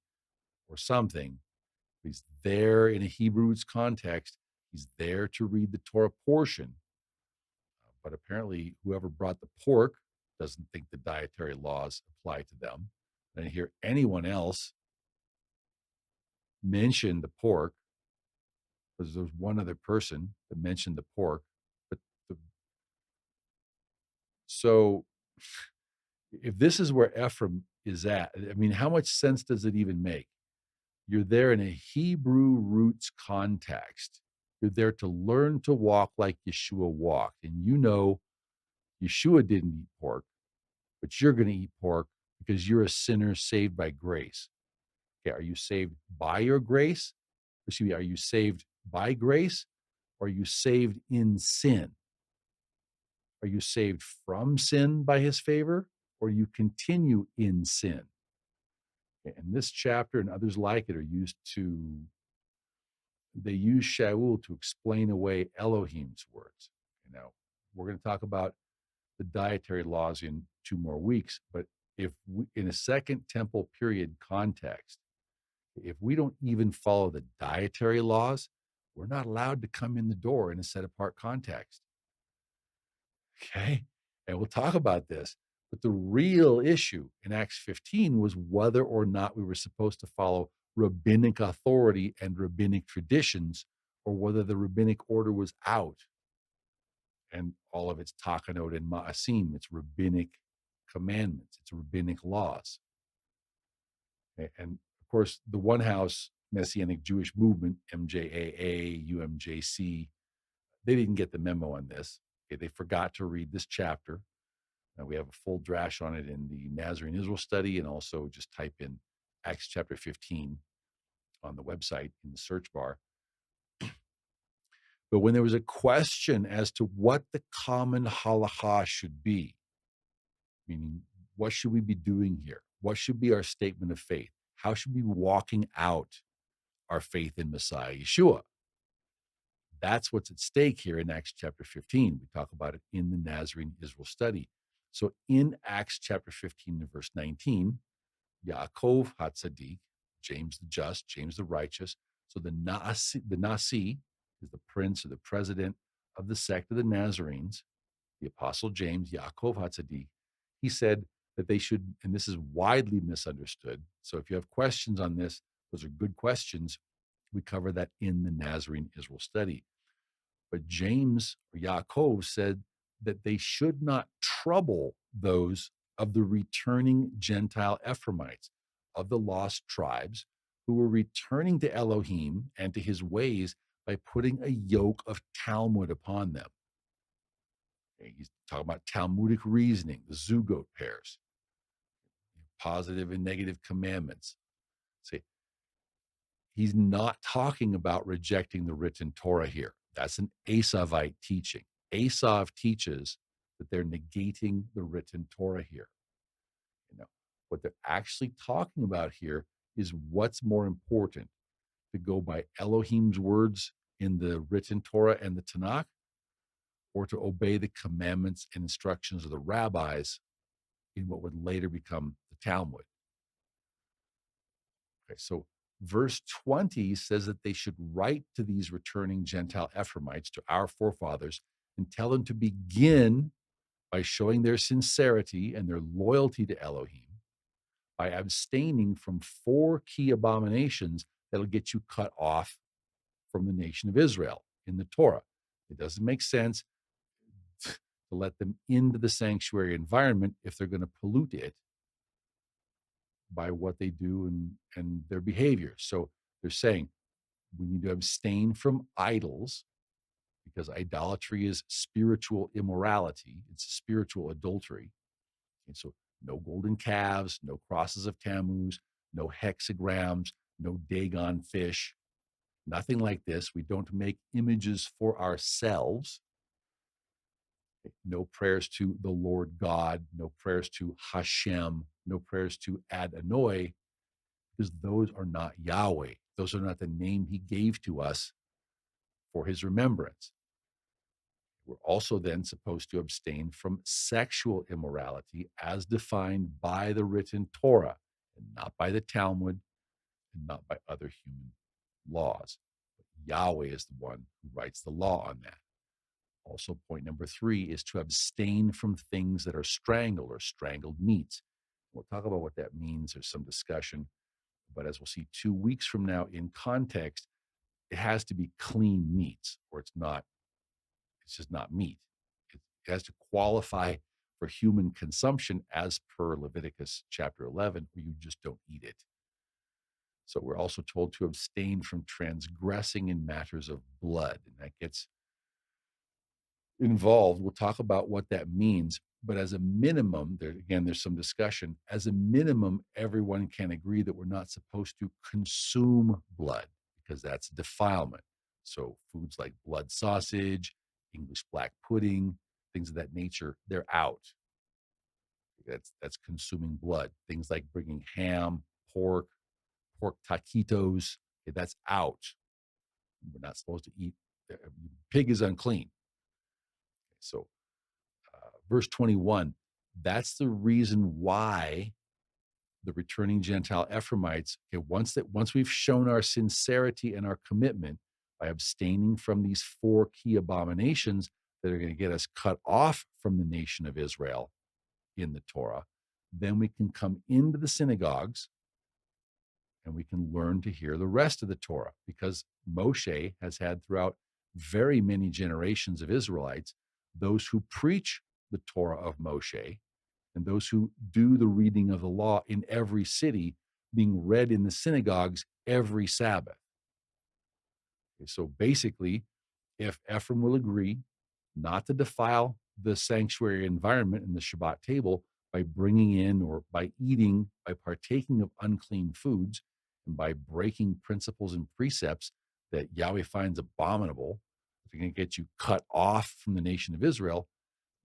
or something. He's there in a Hebrews context, He's there to read the Torah portion. But apparently, whoever brought the pork doesn't think the dietary laws apply to them. I didn't hear anyone else mention the pork, because there was one other person that mentioned the pork. But the, so if this is where Ephraim is at, I mean, how much sense does it even make? You're there in a Hebrew roots context. You're there to learn to walk like Yeshua walked. And you know, Yeshua didn't eat pork, but you're going to eat pork because you're a sinner saved by grace. Okay, are you saved by your grace? Excuse me, are you saved by grace, or are you saved in sin? Are you saved from sin by his favor, or you continue in sin? Okay, and this chapter and others like it they use Shaul to explain away Elohim's words. Now, we're going to talk about the dietary laws in 2 more weeks, but if we, in a second temple period context, if we don't even follow the dietary laws, we're not allowed to come in the door in a set apart context. Okay. And we'll talk about this. But the real issue in Acts 15 was whether or not we were supposed to follow rabbinic authority and rabbinic traditions, or whether the rabbinic order was out and all of its takanot and ma'asim, its rabbinic commandments, its rabbinic laws. And of course, the One House Messianic Jewish Movement, MJAA, UMJC, they didn't get the memo on this. Okay, they forgot to read this chapter. Now we have a full drash on it in the Nazarene Israel study, and also just type in Acts chapter 15 on the website in the search bar. But when there was a question as to what the common halacha should be, meaning what should we be doing here? What should be our statement of faith? How should we be walking out our faith in Messiah Yeshua? That's what's at stake here in Acts chapter 15. We talk about it in the Nazarene Israel study. So in Acts chapter 15 and verse 19, Yaakov HaTzadik, James the just, James the righteous. So the Nasi is the prince or the president of the sect of the Nazarenes, the apostle James, Yaakov HaTzadik. He said that they should, and this is widely misunderstood. So if you have questions on this, those are good questions. We cover that in the Nazarene Israel study. But James or Yaakov said that they should not trouble those of the returning Gentile Ephraimites, of the lost tribes, who were returning to Elohim and to his ways by putting a yoke of Talmud upon them. Okay, he's talking about Talmudic reasoning, the Zugot pairs, positive and negative commandments. See, he's not talking about rejecting the written Torah here. That's an Esavite teaching. Esav teaches that they're negating the written Torah here. You know, what they're actually talking about here is what's more important, to go by Elohim's words in the written Torah and the Tanakh, or to obey the commandments and instructions of the rabbis in what would later become the Talmud. Okay, so verse 20 says that they should write to these returning Gentile Ephraimites, to our forefathers, and tell them to begin by showing their sincerity and their loyalty to Elohim by abstaining from 4 key abominations that'll get you cut off from the nation of Israel in the Torah. It doesn't make sense to let them into the sanctuary environment if they're going to pollute it by what they do and their behavior. So they're saying we need to abstain from idols, because idolatry is spiritual immorality. It's spiritual adultery. And so no golden calves, no crosses of Tammuz, no hexagrams, no Dagon fish, nothing like this. We don't make images for ourselves. No prayers to the Lord God, no prayers to Hashem, no prayers to Adonai, because those are not Yahweh. Those are not the name he gave to us for his remembrance. We're also then supposed to abstain from sexual immorality as defined by the written Torah, and not by the Talmud, and not by other human laws. But Yahweh is the one who writes the law on that. Also, point number 3 is to abstain from things that are strangled or strangled meats. We'll talk about what that means. There's some discussion, but as we'll see 2 weeks from now in context, it has to be clean meats or it's just not meat. It has to qualify for human consumption as per Leviticus chapter 11, or you just don't eat it. So we're also told to abstain from transgressing in matters of blood. And that gets involved. We'll talk about what that means. But as a minimum, there's some discussion. As a minimum, everyone can agree that we're not supposed to consume blood because that's defilement. So foods like blood sausage, English black pudding, things of that nature, they're out. That's consuming blood. Things like bringing ham, pork taquitos, okay, that's out. We're not supposed to eat. Pig is unclean. So verse 21, that's the reason why the returning Gentile Ephraimites, okay, once we've shown our sincerity and our commitment by abstaining from these 4 key abominations that are going to get us cut off from the nation of Israel in the Torah, then we can come into the synagogues and we can learn to hear the rest of the Torah, because Moshe has had throughout very many generations of Israelites those who preach the Torah of Moshe and those who do the reading of the law in every city being read in the synagogues every Sabbath. Okay, so basically, if Ephraim will agree not to defile the sanctuary environment and the Shabbat table by bringing in or by eating, by partaking of unclean foods, and by breaking principles and precepts that Yahweh finds abominable, if are going to get you cut off from the nation of Israel,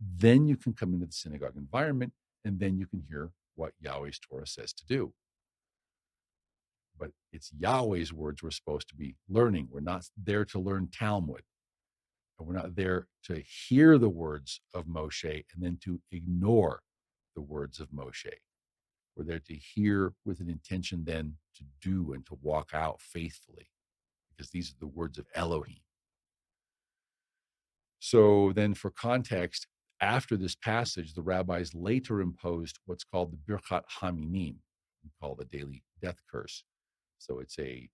then you can come into the synagogue environment and then you can hear what Yahweh's Torah says to do. But it's Yahweh's words we're supposed to be learning. We're not there to learn Talmud. And we're not there to hear the words of Moshe and then to ignore the words of Moshe. We're there to hear with an intention then to do and to walk out faithfully, because these are the words of Elohim. So then for context, after this passage, the rabbis later imposed what's called the Birchat Haminim, we call the daily death curse. So it's a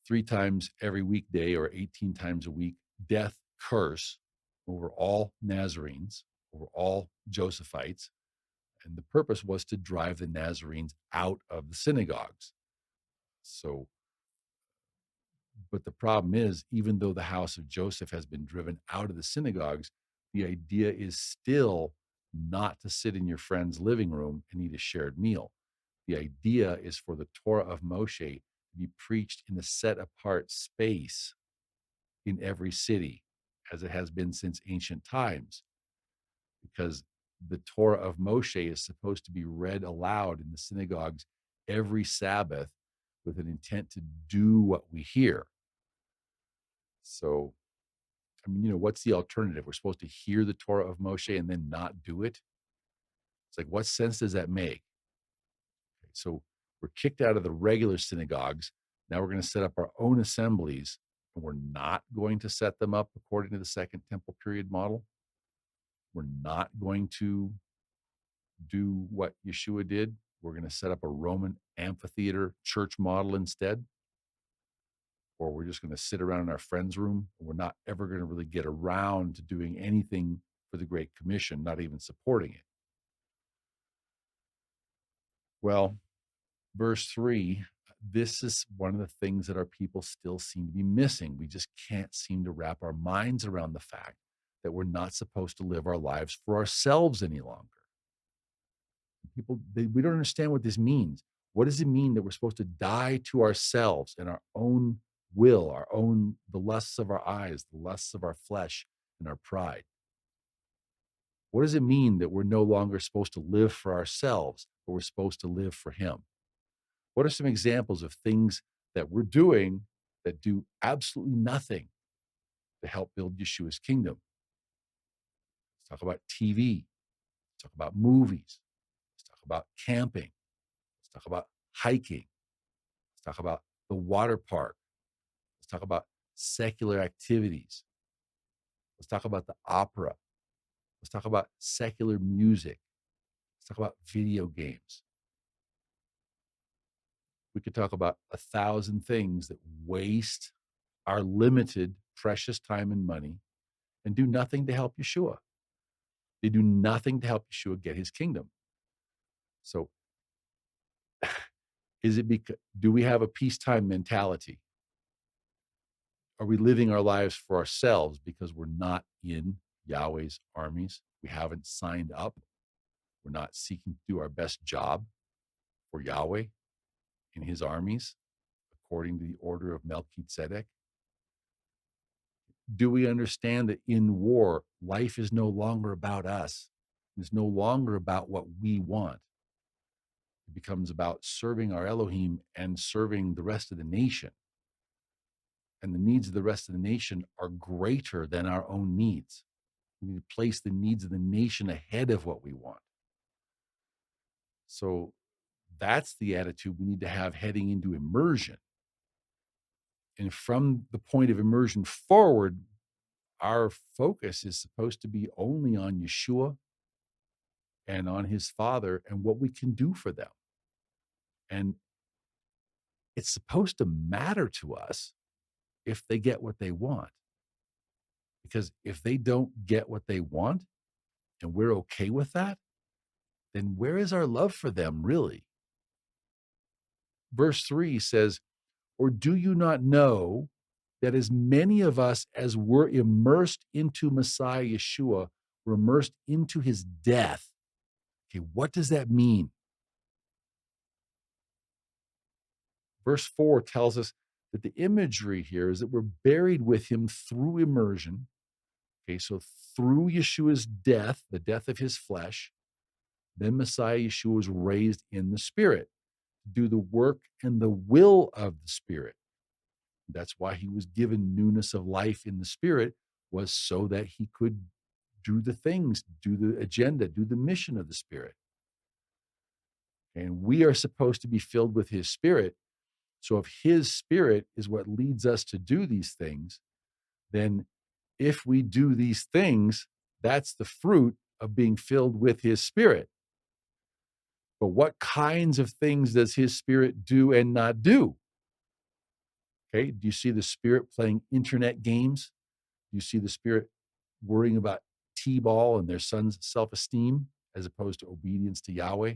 3 times every weekday or 18 times a week death curse over all Nazarenes, over all Josephites. And the purpose was to drive the Nazarenes out of the synagogues. So, but the problem is, even though the house of Joseph has been driven out of the synagogues, the idea is still not to sit in your friend's living room and eat a shared meal. The idea is for the Torah of Moshe to be preached in a set apart space in every city, as it has been since ancient times, because the Torah of Moshe is supposed to be read aloud in the synagogues every Sabbath with an intent to do what we hear. So, I mean, what's the alternative? We're supposed to hear the Torah of Moshe and then not do it. It's like, what sense does that make? Okay, so we're kicked out of the regular synagogues. Now we're going to set up our own assemblies, and we're not going to set them up according to the Second Temple period model. We're not going to do what Yeshua did. We're going to set up a Roman amphitheater church model instead. Or we're just going to sit around in our friend's room. And we're not ever going to really get around to doing anything for the Great Commission, not even supporting it. Well, verse 3, this is one of the things that our people still seem to be missing. We just can't seem to wrap our minds around the fact that we're not supposed to live our lives for ourselves any longer. We don't understand what this means. What does it mean that we're supposed to die to ourselves and our own will, the lusts of our eyes, the lusts of our flesh, and our pride? What does it mean that we're no longer supposed to live for ourselves, but we're supposed to live for Him? What are some examples of things that we're doing that do absolutely nothing to help build Yeshua's kingdom? Let's talk about TV. Let's talk about movies. Let's talk about camping. Let's talk about hiking. Let's talk about the water park. Let's talk about secular activities. Let's talk about the opera. Let's talk about secular music. Let's talk about video games. We could talk about 1,000 things that waste our limited, precious time and money and do nothing to help Yeshua. They do nothing to help Yeshua get his kingdom. So is it because, do we have a peacetime mentality? Are we living our lives for ourselves because we're not in Yahweh's armies? We haven't signed up. We're not seeking to do our best job for Yahweh in his armies according to the order of Melchizedek. Do we understand that in war, life is no longer about us? It's no longer about what we want. It becomes about serving our Elohim and serving the rest of the nation. And the needs of the rest of the nation are greater than our own needs. We need to place the needs of the nation ahead of what we want. So that's the attitude we need to have heading into immersion. And from the point of immersion forward, our focus is supposed to be only on Yeshua and on his Father and what we can do for them. And it's supposed to matter to us if they get what they want. Because if they don't get what they want and we're okay with that, then where is our love for them really? Verse 3 says, "Or do you not know that as many of us as were immersed into Messiah Yeshua were immersed into his death?" Okay, what does that mean? Verse 4 tells us that the imagery here is that we're buried with him through immersion. Okay, so through Yeshua's death, the death of his flesh, then Messiah Yeshua was raised in the Spirit to do the work and the will of the Spirit. That's why he was given newness of life in the Spirit, was so that he could do the things, do the agenda, do the mission of the Spirit. And we are supposed to be filled with his Spirit. So if his Spirit is what leads us to do these things, then if we do these things, that's the fruit of being filled with his Spirit. But what kinds of things does his Spirit do and not do? Okay, do you see the Spirit playing internet games? Do you see the Spirit worrying about T-ball and their son's self-esteem as opposed to obedience to Yahweh?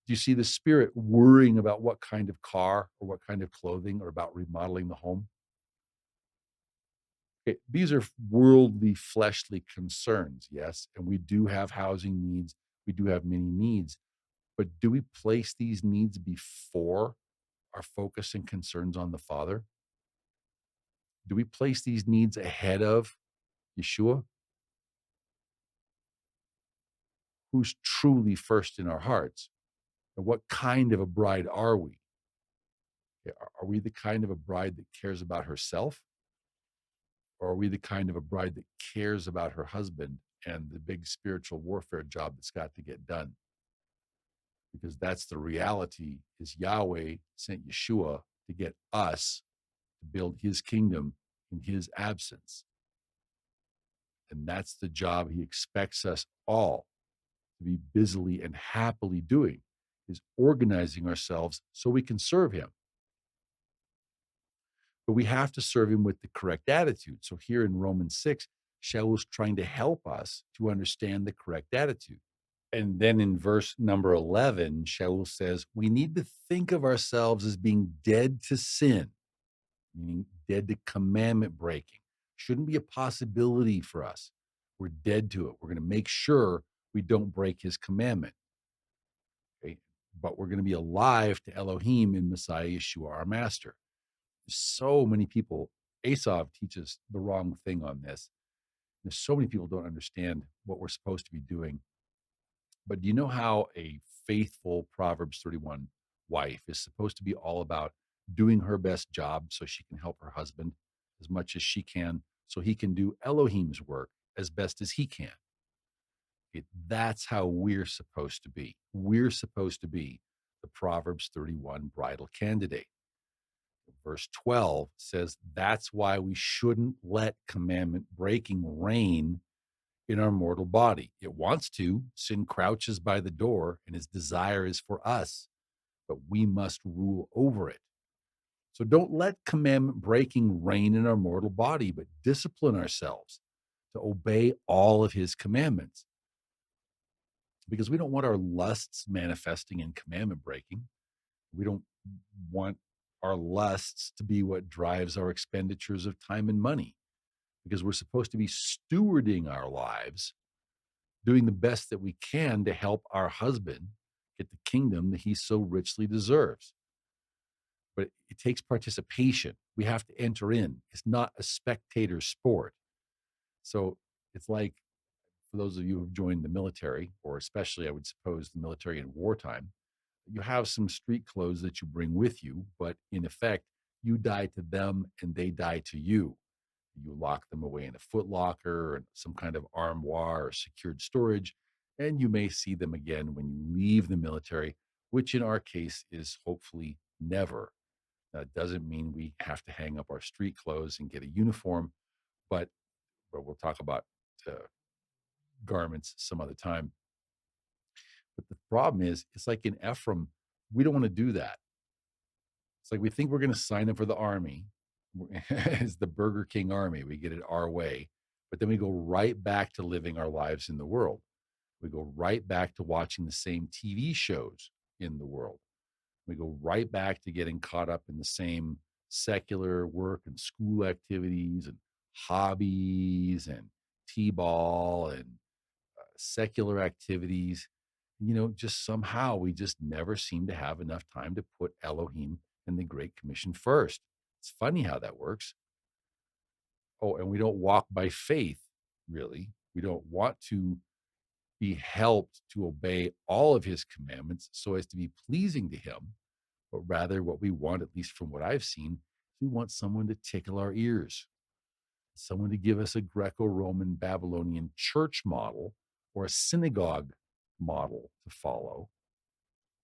Do you see the Spirit worrying about what kind of car or what kind of clothing or about remodeling the home? Okay, these are worldly, fleshly concerns, yes, and we do have housing needs. We do have many needs, but do we place these needs before our focus and concerns on the Father? Do we place these needs ahead of Yeshua, who's truly first in our hearts? And what kind of a bride are we? Are we the kind of a bride that cares about herself? Or are we the kind of a bride that cares about her husband and the big spiritual warfare job that's got to get done? Because that's the reality, is Yahweh sent Yeshua to get us to build his kingdom in his absence. And that's the job he expects us all to be busily and happily doing, is organizing ourselves so we can serve him. But we have to serve him with the correct attitude. So here in Romans 6, Shaul's trying to help us to understand the correct attitude. And then in verse number 11, Shaul says, we need to think of ourselves as being dead to sin, meaning dead to commandment breaking. Shouldn't be a possibility for us. We're dead to it. We're going to make sure we don't break his commandment. Okay? But we're going to be alive to Elohim in Messiah Yeshua, our master. So many people, Asaph teaches the wrong thing on this. There's so many people don't understand what we're supposed to be doing. But do you know how a faithful Proverbs 31 wife is supposed to be all about doing her best job so she can help her husband as much as she can, so he can do Elohim's work as best as he can? That's how we're supposed to be. We're supposed to be the Proverbs 31 bridal candidate. Verse 12 says that's why we shouldn't let commandment breaking reign in our mortal body. It wants to. Sin crouches by the door, and his desire is for us, but we must rule over it. So don't let commandment breaking reign in our mortal body, but discipline ourselves to obey all of his commandments, because we don't want our lusts manifesting in commandment breaking. We don't want our lusts to be what drives our expenditures of time and money, because we're supposed to be stewarding our lives, doing the best that we can to help our husband get the kingdom that he so richly deserves. But it takes participation. We have to enter in. It's not a spectator sport. So it's like, for those of you who've joined the military, or especially I would suppose the military in wartime, you have some street clothes that you bring with you, but in effect, you die to them and they die to you. You lock them away in a foot locker or some kind of armoire or secured storage, and you may see them again when you leave the military, which in our case is hopefully never. That doesn't mean we have to hang up our street clothes and get a uniform, but we'll talk about uh, garments some other time. But the problem is, it's like in Ephraim, we don't want to do that. It's like we think we're going to sign up for the army as the Burger King army. We get it our way, but then we go right back to living our lives in the world. We go right back to watching the same TV shows in the world. We go right back to getting caught up in the same secular work and school activities and hobbies and t-ball and secular activities. Just somehow we just never seem to have enough time to put Elohim and the Great Commission first. It's funny how that works. Oh, and we don't walk by faith, really. We don't want to be helped to obey all of his commandments so as to be pleasing to him, but rather what we want, at least from what I've seen, we want someone to tickle our ears, someone to give us a Greco-Roman Babylonian church model or a synagogue model to follow,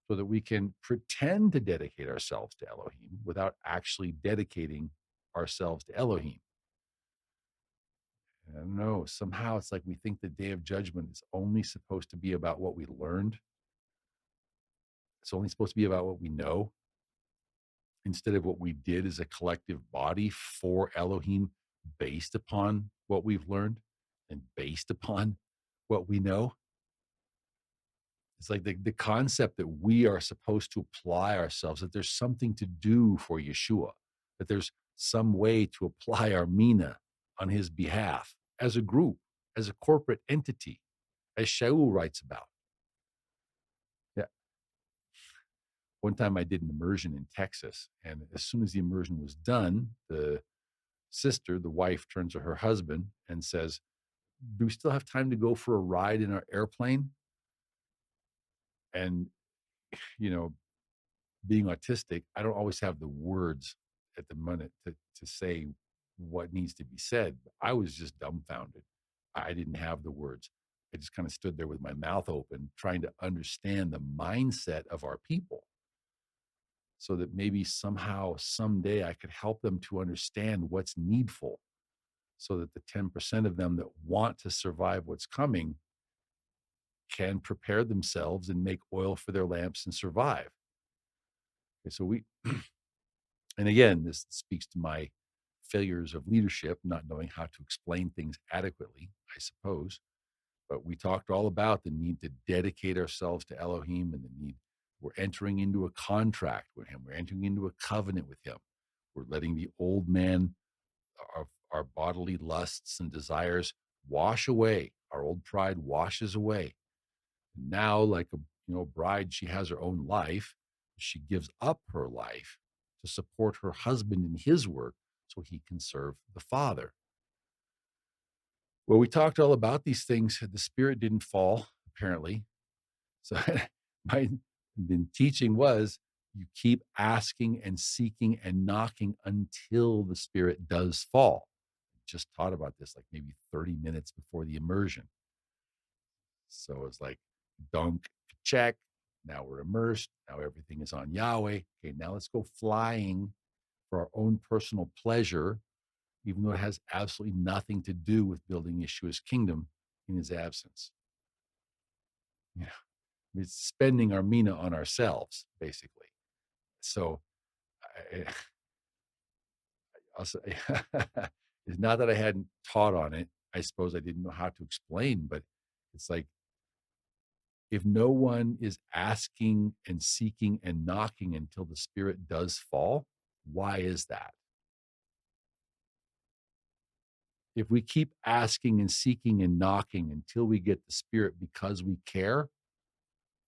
so that we can pretend to dedicate ourselves to Elohim without actually dedicating ourselves to Elohim. I don't know. Somehow it's like we think the day of judgment is only supposed to be about what we learned. It's only supposed to be about what we know, instead of what we did as a collective body for Elohim, based upon what we've learned and based upon what we know. It's like the concept that we are supposed to apply ourselves, that there's something to do for Yeshua, that there's some way to apply our mina on his behalf as a group, as a corporate entity, as Shaul writes about. Yeah. One time I did an immersion in Texas, and as soon as the immersion was done, the sister, the wife, turns to her husband and says, "Do we still have time to go for a ride in our airplane?" And, you know, being autistic, I don't always have the words at the minute to say what needs to be said. I was just dumbfounded. I didn't have the words. I just kind of stood there with my mouth open, trying to understand the mindset of our people, so that maybe somehow, someday, I could help them to understand what's needful, so that the 10% of them that want to survive what's coming can prepare themselves and make oil for their lamps and survive. Okay, so and again, this speaks to my failures of leadership, not knowing how to explain things adequately, I suppose. But we talked all about the need to dedicate ourselves to Elohim, and the need, we're entering into a contract with him. We're entering into a covenant with him. We're letting the old man of our bodily lusts and desires wash away. Our old pride washes away. Now, like a bride, she has her own life. She gives up her life to support her husband in his work so he can serve the Father. Well, we talked all about these things. The Spirit didn't fall, apparently. So my the teaching was, you keep asking and seeking and knocking until the Spirit does fall. Just taught about this like maybe 30 minutes before the immersion. So it's like, dunk, check. Now we're immersed. Now everything is on Yahweh. Okay, now let's go flying. for our own personal pleasure, even though it has absolutely nothing to do with building Yeshua's kingdom in his absence. Yeah. It's spending our mina on ourselves, basically. So I, I'll say, it's not that I hadn't taught on it. I suppose I didn't know how to explain, but it's like, if no one is asking and seeking and knocking until the Spirit does fall, why is that? If we keep asking and seeking and knocking until we get the Spirit because we care,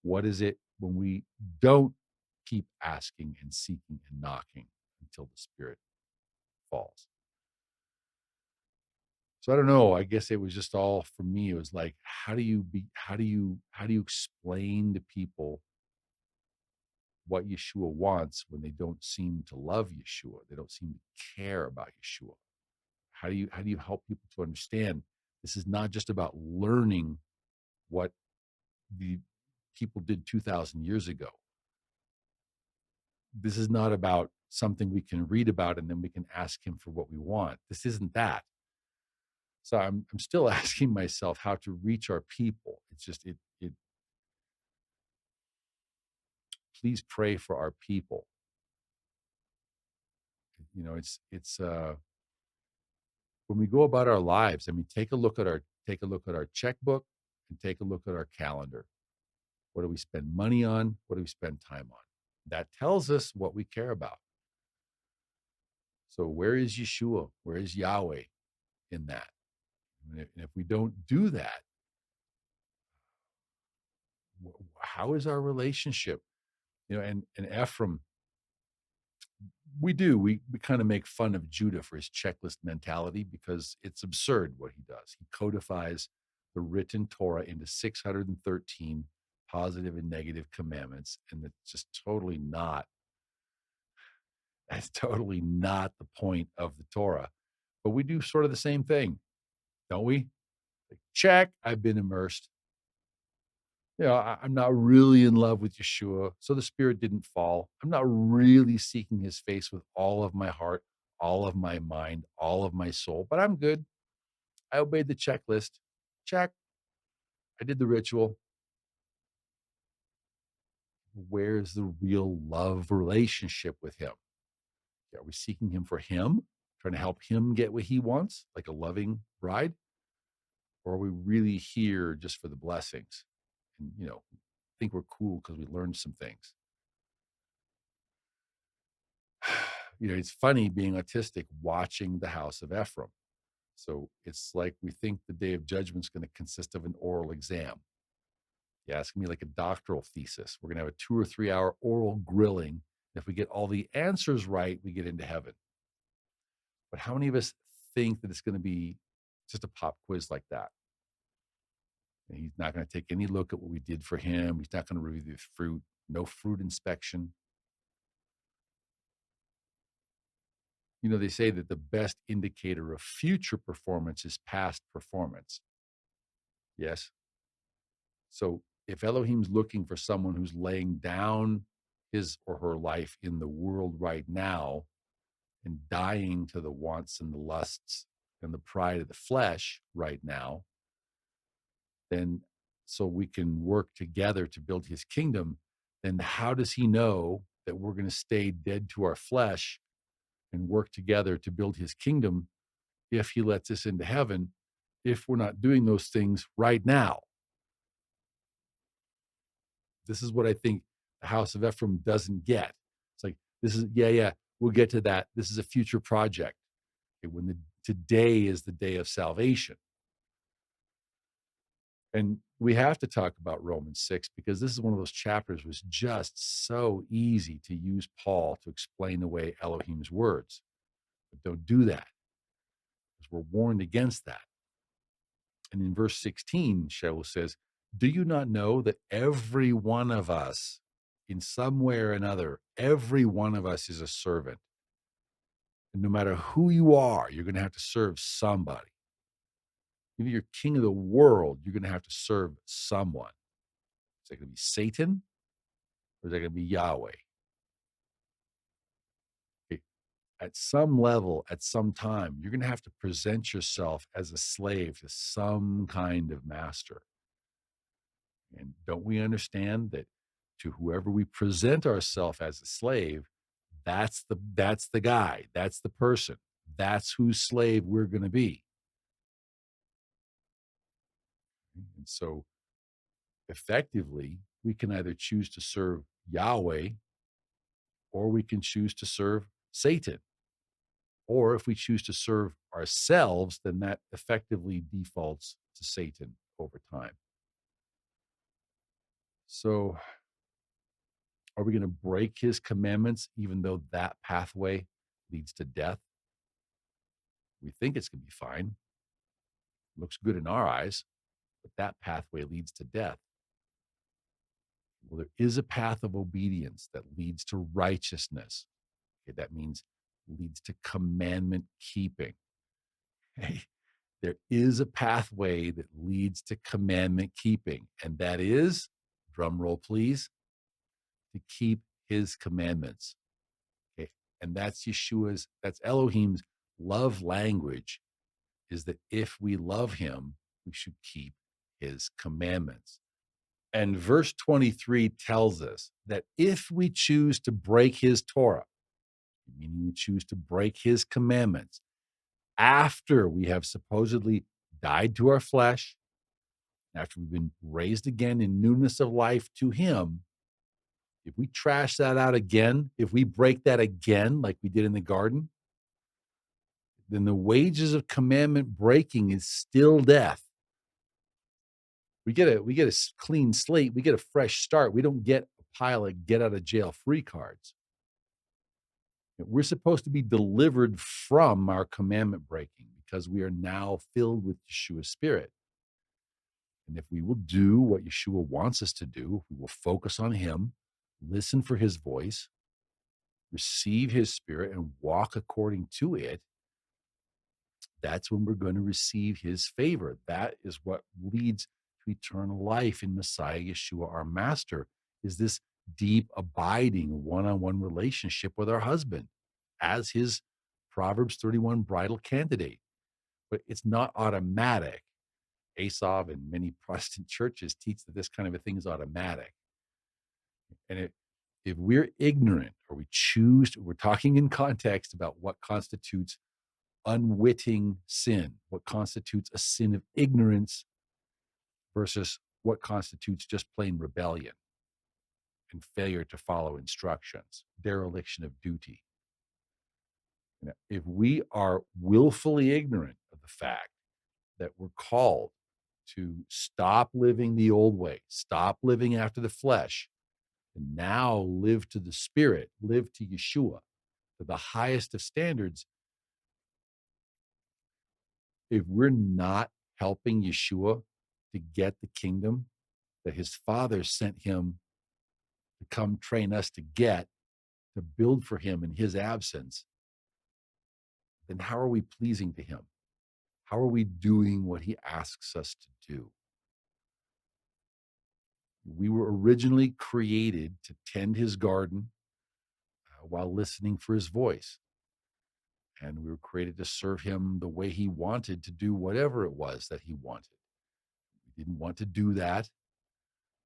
what is it when we don't keep asking and seeking and knocking until the Spirit falls? So I don't know. I guess it was just all for me. It was like, how do you explain to people what Yeshua wants when they don't seem to love Yeshua? They don't seem to care about Yeshua. How do you help people to understand this is not just about learning what the people did 2,000 years ago. This is not about something we can read about and then we can ask him for what we want. This isn't that. So I'm still asking myself how to reach our people. It's just it please pray for our people. It's when we go about our lives, I mean, take a look at our checkbook and take a look at our calendar. What do we spend money on? What do we spend time on? That tells us what we care about. So where is Yeshua? Where is Yahweh in that? And if we don't do that, how is our relationship? And Ephraim, we kind of make fun of Judah for his checklist mentality because it's absurd what he does. He codifies the written Torah into 613 positive and negative commandments, and it's just totally not the point of the Torah. But we do sort of the same thing, don't we? Like, check, I've been immersed. I'm not really in love with Yeshua, so the Spirit didn't fall. I'm not really seeking his face with all of my heart, all of my mind, all of my soul, but I'm good. I obeyed the checklist. Check. I did the ritual. Where's the real love relationship with him? Are we seeking him for him, trying to help him get what he wants, like a loving bride? Or are we really here just for the blessings and, think we're cool because we learned some things? It's funny being autistic watching the house of Ephraim. So it's like we think the day of judgment is going to consist of an oral exam. You ask me like a doctoral thesis. We're going to have a 2 or 3 hour oral grilling. If we get all the answers right, we get into heaven. But how many of us think that it's going to be just a pop quiz like that? And he's not going to take any look at what we did for him. He's not going to review the fruit, no fruit inspection. They say that the best indicator of future performance is past performance. Yes. So if Elohim's looking for someone who's laying down his or her life in the world right now and dying to the wants and the lusts and the pride of the flesh right now, then so we can work together to build his kingdom, then how does he know that we're going to stay dead to our flesh and work together to build his kingdom if he lets us into heaven if we're not doing those things right now? This is what I think the house of Ephraim doesn't get. It's like, this is, yeah, we'll get to that. This is a future project. Okay, today is the day of salvation. And we have to talk about Romans 6 because this is one of those chapters was just so easy to use Paul to explain away Elohim's words. But don't do that because we're warned against that. And in verse 16, Shaul says, do you not know that every one of us, in some way or another, every one of us is a servant? And no matter who you are, you're going to have to serve somebody. If you're king of the world, you're going to have to serve someone. Is that going to be Satan or is that going to be Yahweh? Okay. At some level, at some time, you're going to have to present yourself as a slave to some kind of master. And don't we understand that to whoever we present ourselves as a slave, that's the guy, that's the person, that's whose slave we're going to be. And so effectively, we can either choose to serve Yahweh or we can choose to serve Satan. Or if we choose to serve ourselves, then that effectively defaults to Satan over time. So, are we going to break his commandments, even though that pathway leads to death? We think it's going to be fine. Looks good in our eyes, but that pathway leads to death. Well, there is a path of obedience that leads to righteousness. Okay, that means leads to commandment keeping. Okay, there is a pathway that leads to commandment keeping, and that is, drum roll please, to keep his commandments. Okay, and that's Elohim's love language, is that if we love him, we should keep his commandments. And verse 23 tells us that if we choose to break his Torah, meaning we choose to break his commandments, after we have supposedly died to our flesh, after we've been raised again in newness of life to him, if we trash that out again, if we break that again, like we did in the garden, then the wages of commandment breaking is still death. We get a clean slate. We get a fresh start. We don't get a pile of get out of jail free cards. We're supposed to be delivered from our commandment breaking because we are now filled with Yeshua's spirit. And if we will do what Yeshua wants us to do, we will focus on him, listen for his voice, receive his spirit, and walk according to it. That's when we're going to receive his favor. That is what leads to eternal life in Messiah Yeshua, our master, is this deep, abiding one-on-one relationship with our husband as his Proverbs 31 bridal candidate. But it's not automatic. Asaph and many Protestant churches teach that this kind of a thing is automatic. And if we're ignorant or we're talking in context about what constitutes unwitting sin, what constitutes a sin of ignorance versus what constitutes just plain rebellion and failure to follow instructions, dereliction of duty. If we are willfully ignorant of the fact that we're called to stop living the old way, stop living after the flesh, and now live to the spirit, live to Yeshua, to the highest of standards. If we're not helping Yeshua to get the kingdom that his father sent him to come train us to get, to build for him in his absence, then how are we pleasing to him? How are we doing what he asks us to do? We were originally created to tend his garden while listening for his voice. And we were created to serve him the way he wanted, to do whatever it was that he wanted. We didn't want to do that.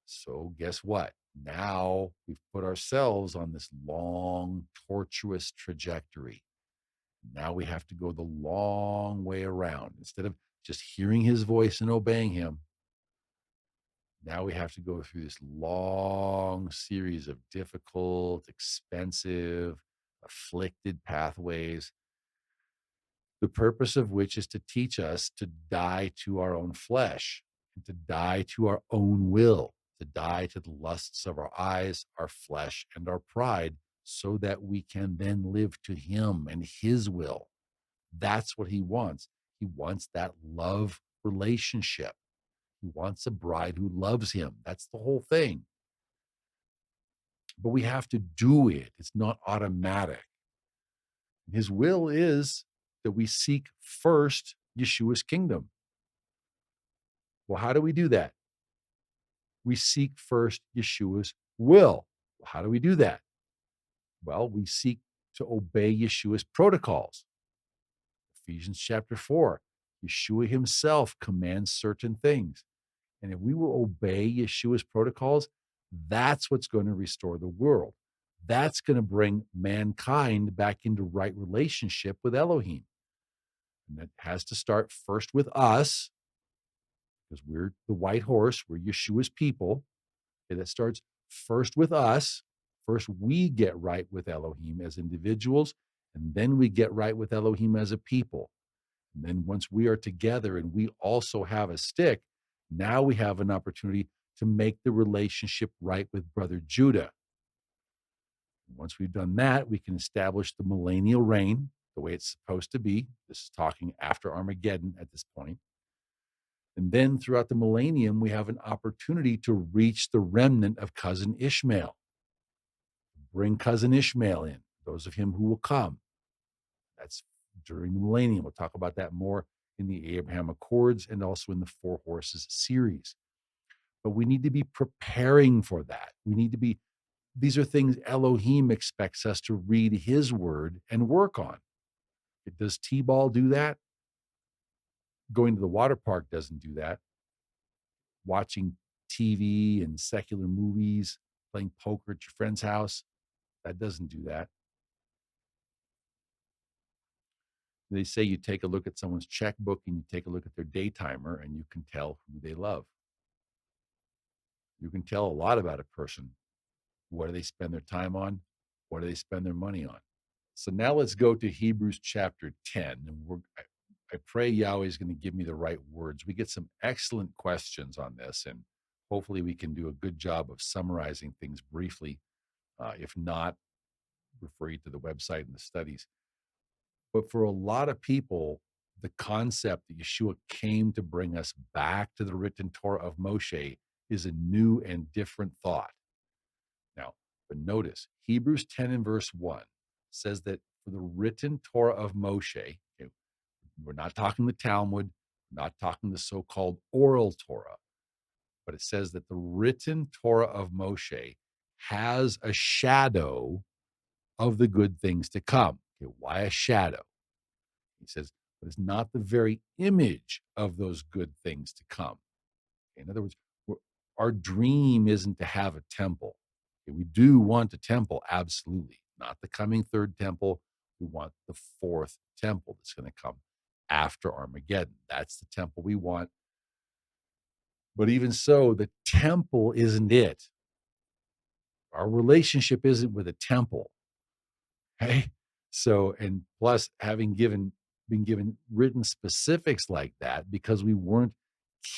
So guess what? Now we've put ourselves on this long, tortuous trajectory. Now we have to go the long way around. Instead of just hearing his voice and obeying him, now we have to go through this long series of difficult, expensive, afflicted pathways, the purpose of which is to teach us to die to our own flesh, and to die to our own will, to die to the lusts of our eyes, our flesh, and our pride, so that we can then live to him and his will. That's what he wants. He wants that love relationship. He wants a bride who loves him. That's the whole thing. But we have to do it. It's not automatic. His will is that we seek first Yeshua's kingdom. Well, how do we do that? We seek first Yeshua's will. Well, how do we do that? Well, we seek to obey Yeshua's protocols. Ephesians chapter 4, Yeshua himself commands certain things. And if we will obey Yeshua's protocols, that's what's going to restore the world. That's going to bring mankind back into right relationship with Elohim. And that has to start first with us, because we're the white horse, we're Yeshua's people. Okay, that starts first with us. First, we get right with Elohim as individuals, and then we get right with Elohim as a people. And then once we are together and we also have a stick, now we have an opportunity to make the relationship right with brother Judah. And once we've done that, we can establish the millennial reign the way it's supposed to be. This is talking after Armageddon at this point. And then throughout the millennium, we have an opportunity to reach the remnant of cousin Ishmael. Bring cousin Ishmael in, those of him who will come. That's during the millennium. We'll talk about that more in the Abraham Accords and also in the Four Horses series. But we need to be preparing for that. These are things Elohim expects us to read his word and work on. Does T-ball do that? Going to the water park doesn't do that. Watching TV and secular movies, playing poker at your friend's house, that doesn't do that. They say you take a look at someone's checkbook and you take a look at their day timer and you can tell who they love. You can tell a lot about a person. What do they spend their time on? What do they spend their money on? So now let's go to Hebrews chapter 10. And I pray Yahweh is going to give me the right words. We get some excellent questions on this, and hopefully we can do a good job of summarizing things briefly. If not, refer you to the website and the studies. But for a lot of people, the concept that Yeshua came to bring us back to the written Torah of Moshe is a new and different thought. Now, but notice Hebrews 10 and verse 1 says that for the written Torah of Moshe, okay, we're not talking the Talmud, we're not talking the so-called oral Torah, but it says that the written Torah of Moshe has a shadow of the good things to come. Okay, why a shadow? He says, but it's not the very image of those good things to come. In other words, our dream isn't to have a temple. Okay, we do want a temple, absolutely. Not the coming third temple. We want the fourth temple that's going to come after Armageddon. That's the temple we want. But even so, the temple isn't it. Our relationship isn't with a temple. Okay. So, and plus been given written specifics like that because we weren't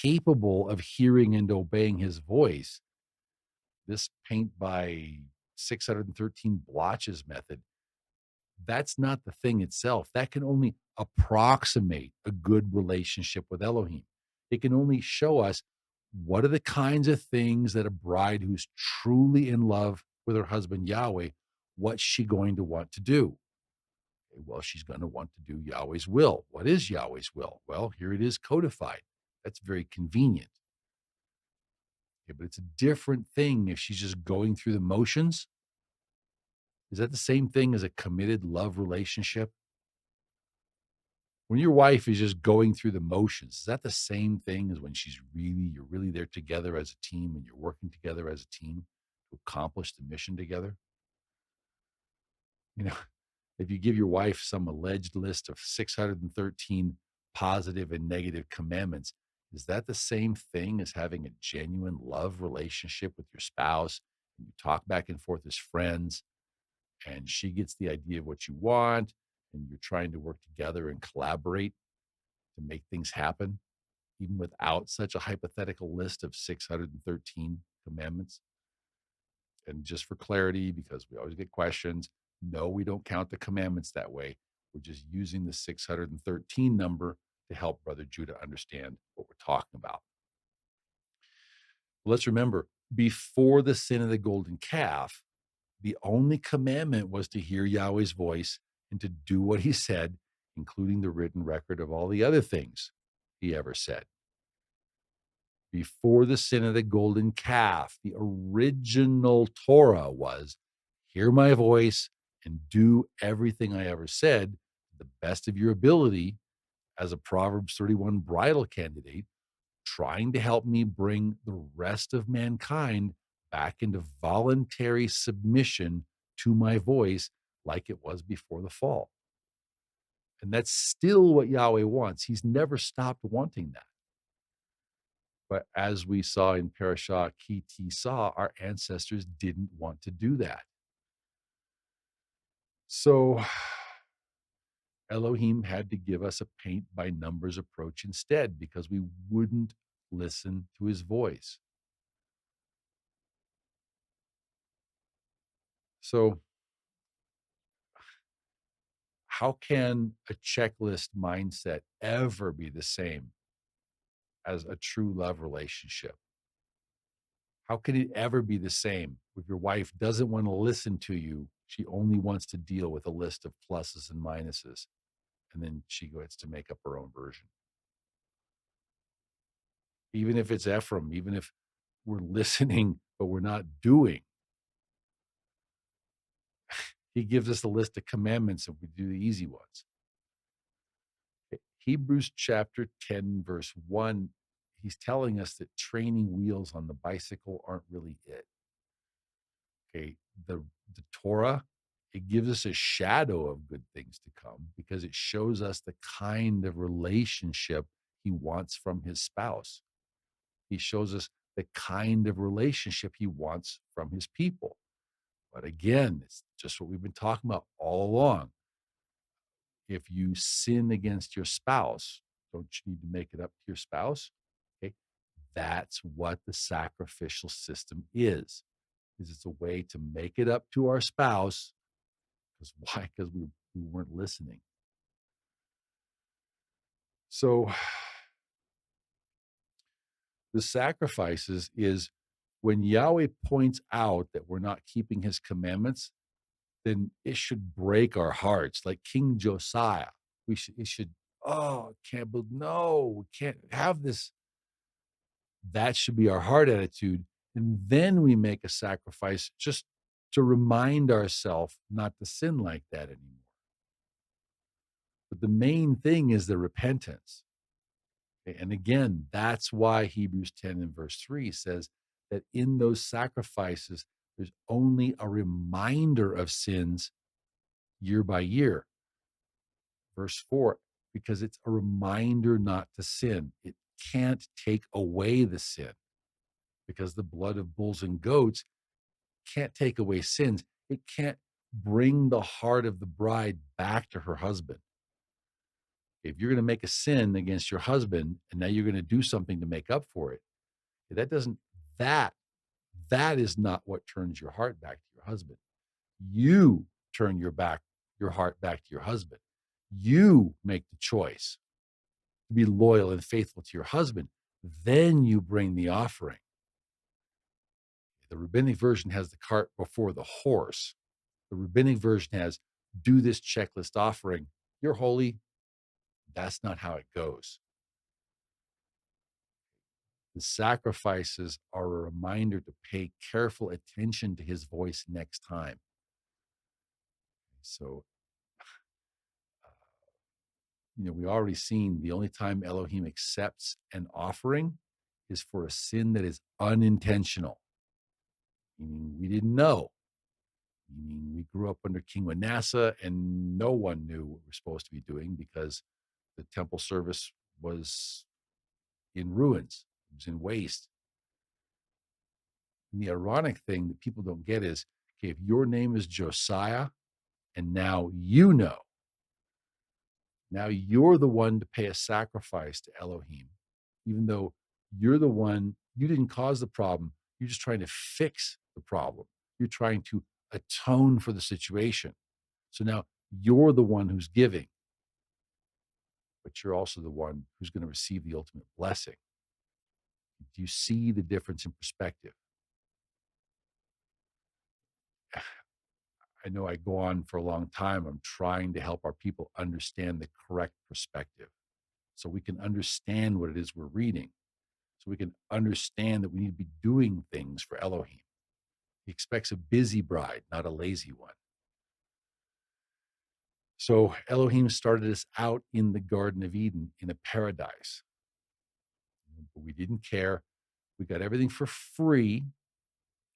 capable of hearing and obeying his voice. This paint by 613 blotches method, that's not the thing itself. That can only approximate a good relationship with Elohim. It can only show us what are the kinds of things that a bride who's truly in love with her husband Yahweh, what's she going to want to do? Well, she's going to want to do Yahweh's will. What is Yahweh's will? Well, here it is codified. That's very convenient. Yeah, but it's a different thing if she's just going through the motions. Is that the same thing as a committed love relationship? When your wife is just going through the motions, is that the same thing as when you're really there together as a team and you're working together as a team to accomplish the mission together? You know, if you give your wife some alleged list of 613 positive and negative commandments, is that the same thing as having a genuine love relationship with your spouse? And you talk back and forth as friends, and she gets the idea of what you want, and you're trying to work together and collaborate to make things happen, even without such a hypothetical list of 613 commandments. And just for clarity, because we always get questions, no, we don't count the commandments that way. We're just using the 613 number to help Brother Judah understand what we're talking about. Let's remember, before the sin of the golden calf, the only commandment was to hear Yahweh's voice and to do what he said, including the written record of all the other things he ever said. Before the sin of the golden calf, the original Torah was, hear my voice and do everything I ever said to the best of your ability as a Proverbs 31 bridal candidate, trying to help me bring the rest of mankind back into voluntary submission to my voice like it was before the fall. And that's still what Yahweh wants. He's never stopped wanting that. But as we saw in Parashat Vayiqra, our ancestors didn't want to do that. So Elohim had to give us a paint by numbers approach instead because we wouldn't listen to his voice. So, how can a checklist mindset ever be the same as a true love relationship? How can it ever be the same if your wife doesn't want to listen to you? She only wants to deal with a list of pluses and minuses, and then she gets to make up her own version. Even if it's Ephraim, even if we're listening, but we're not doing, he gives us a list of commandments and we do the easy ones. Hebrews chapter 10, verse 1, he's telling us that training wheels on the bicycle aren't really it. Okay. The Torah, it gives us a shadow of good things to come because it shows us the kind of relationship he wants from his spouse. He shows us the kind of relationship he wants from his people. But again, it's just what we've been talking about all along. If you sin against your spouse, don't you need to make it up to your spouse? Okay. That's what the sacrificial system is it's a way to make it up to our spouse. Because why? Because we weren't listening. So the sacrifices is when Yahweh points out that we're not keeping his commandments, then it should break our hearts. Like King Josiah, it should, oh, can't believe, no, we can't have this. That should be our heart attitude. And then we make a sacrifice just to remind ourselves not to sin like that anymore. But the main thing is the repentance. Okay, and again, that's why Hebrews 10 and verse 3 says that in those sacrifices, there's only a reminder of sins year by year. Verse 4, because it's a reminder not to sin. It can't take away the sin because the blood of bulls and goats can't take away sins. It can't bring the heart of the bride back to her husband. If you're going to make a sin against your husband and now you're going to do something to make up for it, that doesn't, that, that is not what turns your heart back to your husband. You turn your heart back to your husband. You make the choice to be loyal and faithful to your husband. Then you bring the offering. The rabbinic version has the cart before the horse. The rabbinic version has do this checklist offering. You're holy. That's not how it goes. The sacrifices are a reminder to pay careful attention to his voice next time. So, we already seen the only time Elohim accepts an offering is for a sin that is unintentional, meaning we didn't know, meaning we grew up under King Manasseh and no one knew what we're supposed to be doing because the temple service was in ruins, it was in waste. And the ironic thing that people don't get is, okay, if your name is Josiah and now now you're the one to pay a sacrifice to Elohim, even though you're the one, you didn't cause the problem. You're just trying to fix the problem. You're trying to atone for the situation. So now you're the one who's giving, but you're also the one who's going to receive the ultimate blessing. Do you see the difference in perspective? I know I go on for a long time. I'm trying to help our people understand the correct perspective so we can understand what it is we're reading, so we can understand that we need to be doing things for Elohim. He expects a busy bride, not a lazy one. So Elohim started us out in the Garden of Eden in a paradise. But we didn't care. We got everything for free.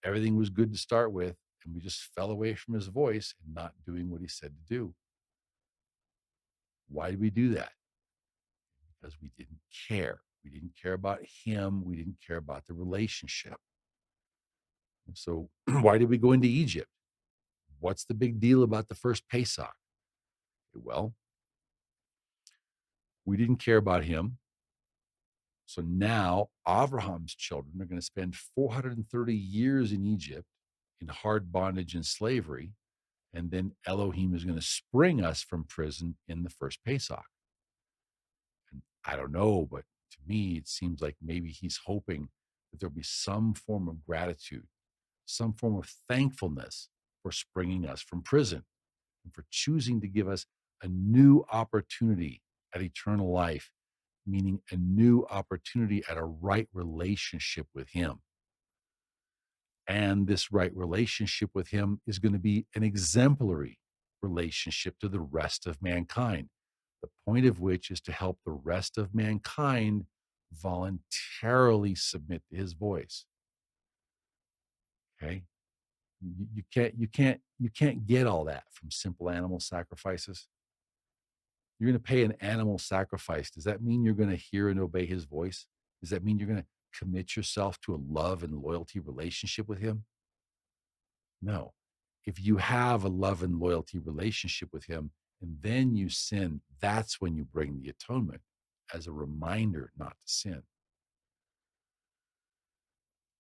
Everything was good to start with. And we just fell away from his voice and not doing what he said to do. Why did we do that? Because we didn't care. We didn't care about him. We didn't care about the relationship. And so why did we go into Egypt? What's the big deal about the first Pesach? Well, we didn't care about him. So now Abraham's children are going to spend 430 years in Egypt in hard bondage and slavery. And then Elohim is going to spring us from prison in the first Pesach. And I don't know, but to me, it seems like maybe he's hoping that there'll be some form of gratitude, some form of thankfulness for springing us from prison and for choosing to give us a new opportunity at eternal life, meaning a new opportunity at a right relationship with him. And this right relationship with him is going to be an exemplary relationship to the rest of mankind. The point of which is to help the rest of mankind voluntarily submit to his voice. Okay. You can't get all that from simple animal sacrifices. You're going to pay an animal sacrifice. Does that mean you're going to hear and obey his voice? Does that mean you're going to commit yourself to a love and loyalty relationship with him? No. If you have a love and loyalty relationship with him and then you sin, that's when you bring the atonement as a reminder not to sin.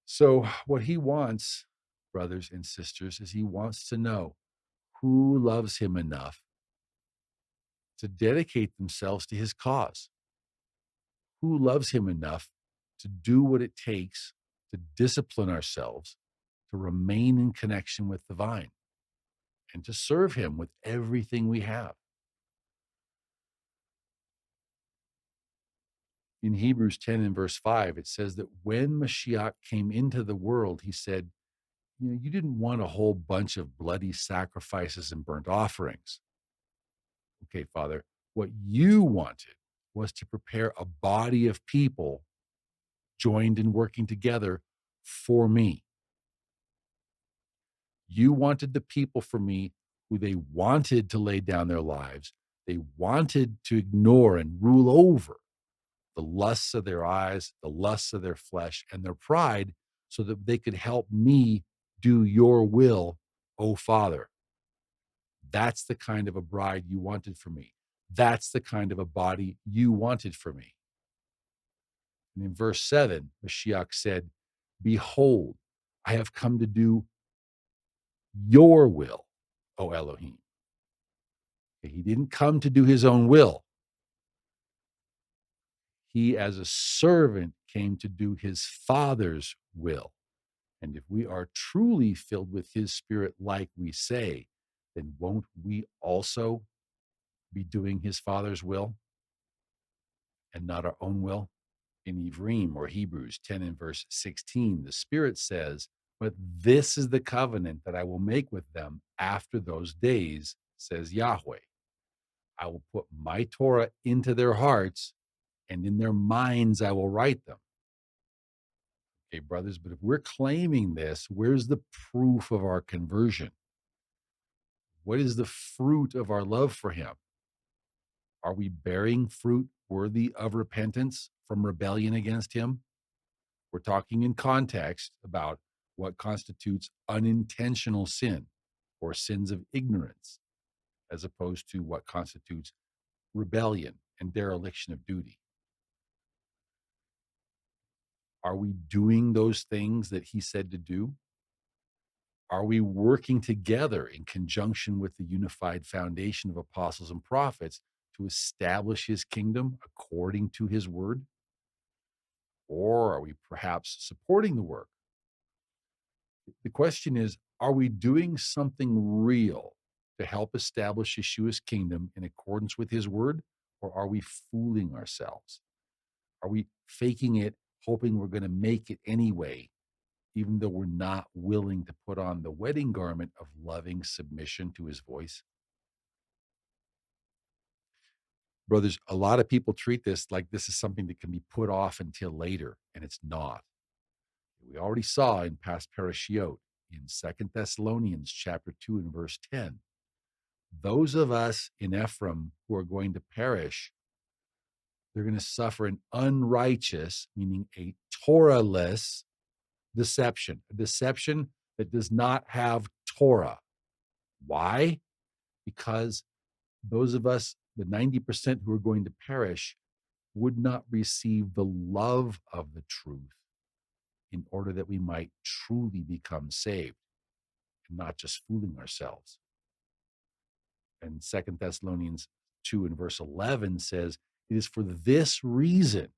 So, what he wants, brothers and sisters, is he wants to know who loves him enough to dedicate themselves to his cause, who loves him enough to do what it takes to discipline ourselves, to remain in connection with the vine, and to serve him with everything we have. In Hebrews 10 and verse 5, it says that when Mashiach came into the world, he said, you didn't want a whole bunch of bloody sacrifices and burnt offerings. Okay, Father, what you wanted was to prepare a body of people joined and working together for me. You wanted the people for me who they wanted to lay down their lives. They wanted to ignore and rule over the lusts of their eyes, the lusts of their flesh, and their pride, so that they could help me do your will, O Father. That's the kind of a bride you wanted for me. That's the kind of a body you wanted for me. And in verse 7, Mashiach said, behold, I have come to do your will, O Elohim. He didn't come to do his own will. He, as a servant, came to do his Father's will. And if we are truly filled with his spirit, like we say, then won't we also be doing his Father's will and not our own will? In Ivrim or Hebrews 10 and verse 16, the Spirit says, but this is the covenant that I will make with them after those days, says Yahweh. I will put my Torah into their hearts, and in their minds I will write them. Okay, brothers, but if we're claiming this, where's the proof of our conversion? What is the fruit of our love for him? Are we bearing fruit worthy of repentance from rebellion against him? We're talking in context about what constitutes unintentional sin or sins of ignorance, as opposed to what constitutes rebellion and dereliction of duty. Are we doing those things that he said to do? Are we working together in conjunction with the unified foundation of apostles and prophets to establish his kingdom according to his word? Or are we perhaps supporting the work? The question is, are we doing something real to help establish Yeshua's kingdom in accordance with his word? Or are we fooling ourselves? Are we faking it, hoping we're going to make it anyway, even though we're not willing to put on the wedding garment of loving submission to his voice? Brothers, a lot of people treat this like this is something that can be put off until later, and it's not. We already saw in past parashiot in Second Thessalonians chapter 2 and verse 10. Those of us in Ephraim who are going to perish, they're going to suffer an unrighteous, meaning a Torahless deception, a deception that does not have Torah. Why? Because those of us, the 90% who are going to perish, would not receive the love of the truth in order that we might truly become saved and not just fooling ourselves. And Second Thessalonians 2 and verse 11 says, it is for this reason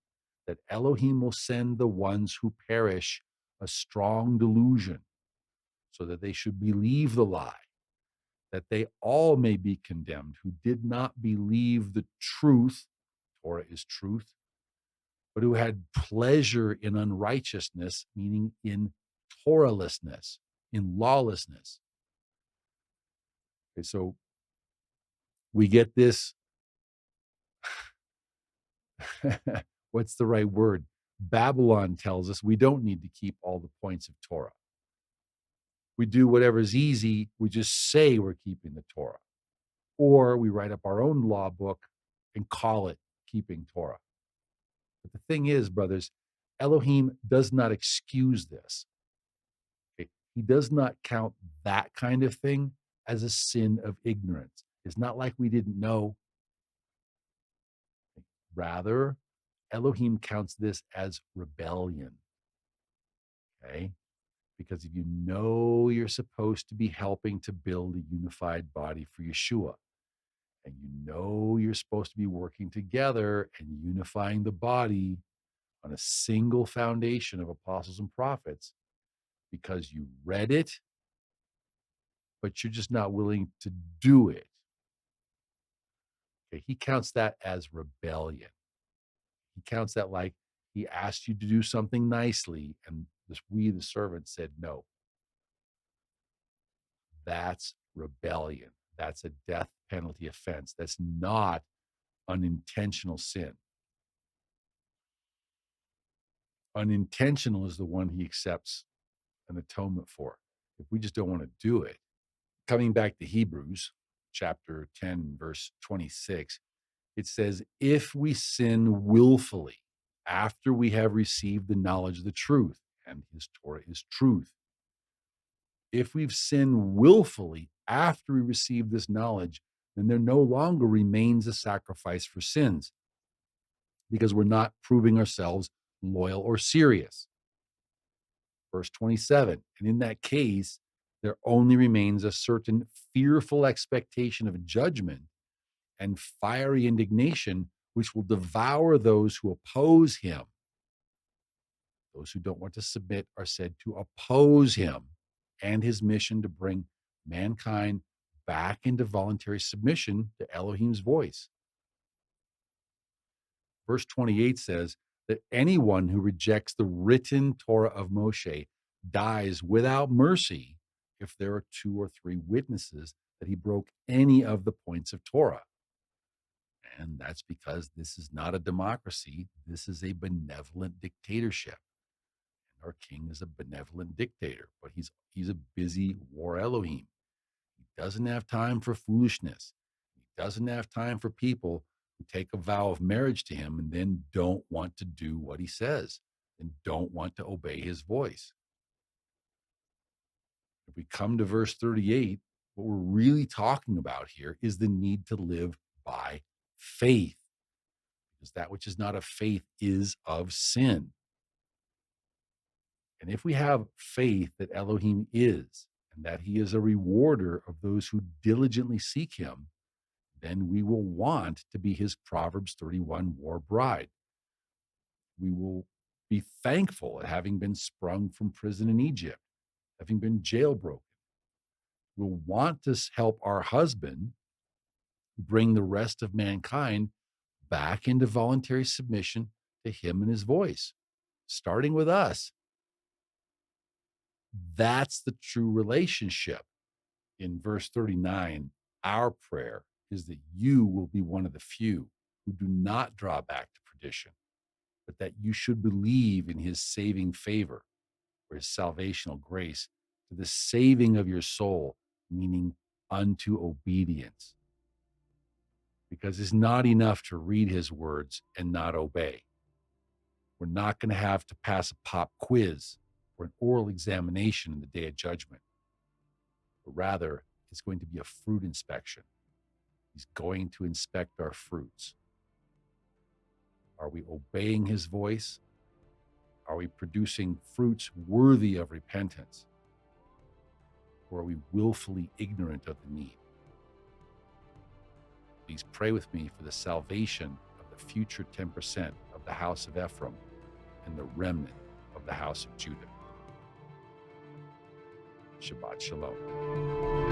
that Elohim will send the ones who perish a strong delusion, so that they should believe the lie, that they all may be condemned who did not believe the truth, Torah is truth, but who had pleasure in unrighteousness, meaning in Torahlessness, in lawlessness. Okay, so we get this, what's the right word? Babylon tells us we don't need to keep all the points of Torah. We do whatever's easy. We just say we're keeping the Torah. Or we write up our own law book and call it keeping Torah. But the thing is, brothers, Elohim does not excuse this. Okay? He does not count that kind of thing as a sin of ignorance. It's not like we didn't know. Rather, Elohim counts this as rebellion. Okay? Because if you know you're supposed to be helping to build a unified body for Yeshua, and you know you're supposed to be working together and unifying the body on a single foundation of apostles and prophets, because you read it, but you're just not willing to do it. Okay, he counts that as rebellion. He counts that like he asked you to do something nicely, and we, the servants, said no. That's rebellion. That's a death penalty offense. That's not unintentional sin. Unintentional is the one he accepts an atonement for. If we just don't want to do it. Coming back to Hebrews chapter 10, verse 26, it says, if we sin willfully after we have received the knowledge of the truth, and his Torah is truth. If we've sinned willfully after we receive this knowledge, then there no longer remains a sacrifice for sins, because we're not proving ourselves loyal or serious. Verse 27, and in that case, there only remains a certain fearful expectation of judgment and fiery indignation, which will devour those who oppose him. Those who don't want to submit are said to oppose him and his mission to bring mankind back into voluntary submission to Elohim's voice. Verse 28 says that anyone who rejects the written Torah of Moshe dies without mercy if there are 2 or 3 witnesses that he broke any of the points of Torah. And that's because this is not a democracy. This is a benevolent dictatorship. And our king is a benevolent dictator, but he's a busy war Elohim. He doesn't have time for foolishness. He doesn't have time for people who take a vow of marriage to him and then don't want to do what he says and don't want to obey his voice. If we come to verse 38, what we're really talking about here is the need to live by faith, because that which is not of faith is of sin. And if we have faith that Elohim is, and that he is a rewarder of those who diligently seek him, then we will want to be his Proverbs 31 war bride. We will be thankful at having been sprung from prison in Egypt, having been jailbroken. We'll want to help our husband bring the rest of mankind back into voluntary submission to him and his voice, starting with us. That's the true relationship. In verse 39, our prayer is that you will be one of the few. who do not draw back to perdition, but that you should believe in his saving favor or his salvational grace to the saving of your soul, meaning unto obedience. Because it's not enough to read his words and not obey. We're not going to have to pass a pop quiz or an oral examination in the day of judgment, but rather it's going to be a fruit inspection. He's going to inspect our fruits. Are we obeying his voice? Are we producing fruits worthy of repentance? Or are we willfully ignorant of the need? Please pray with me for the salvation of the future 10% of the house of Ephraim and the remnant of the house of Judah. Shabbat Shalom.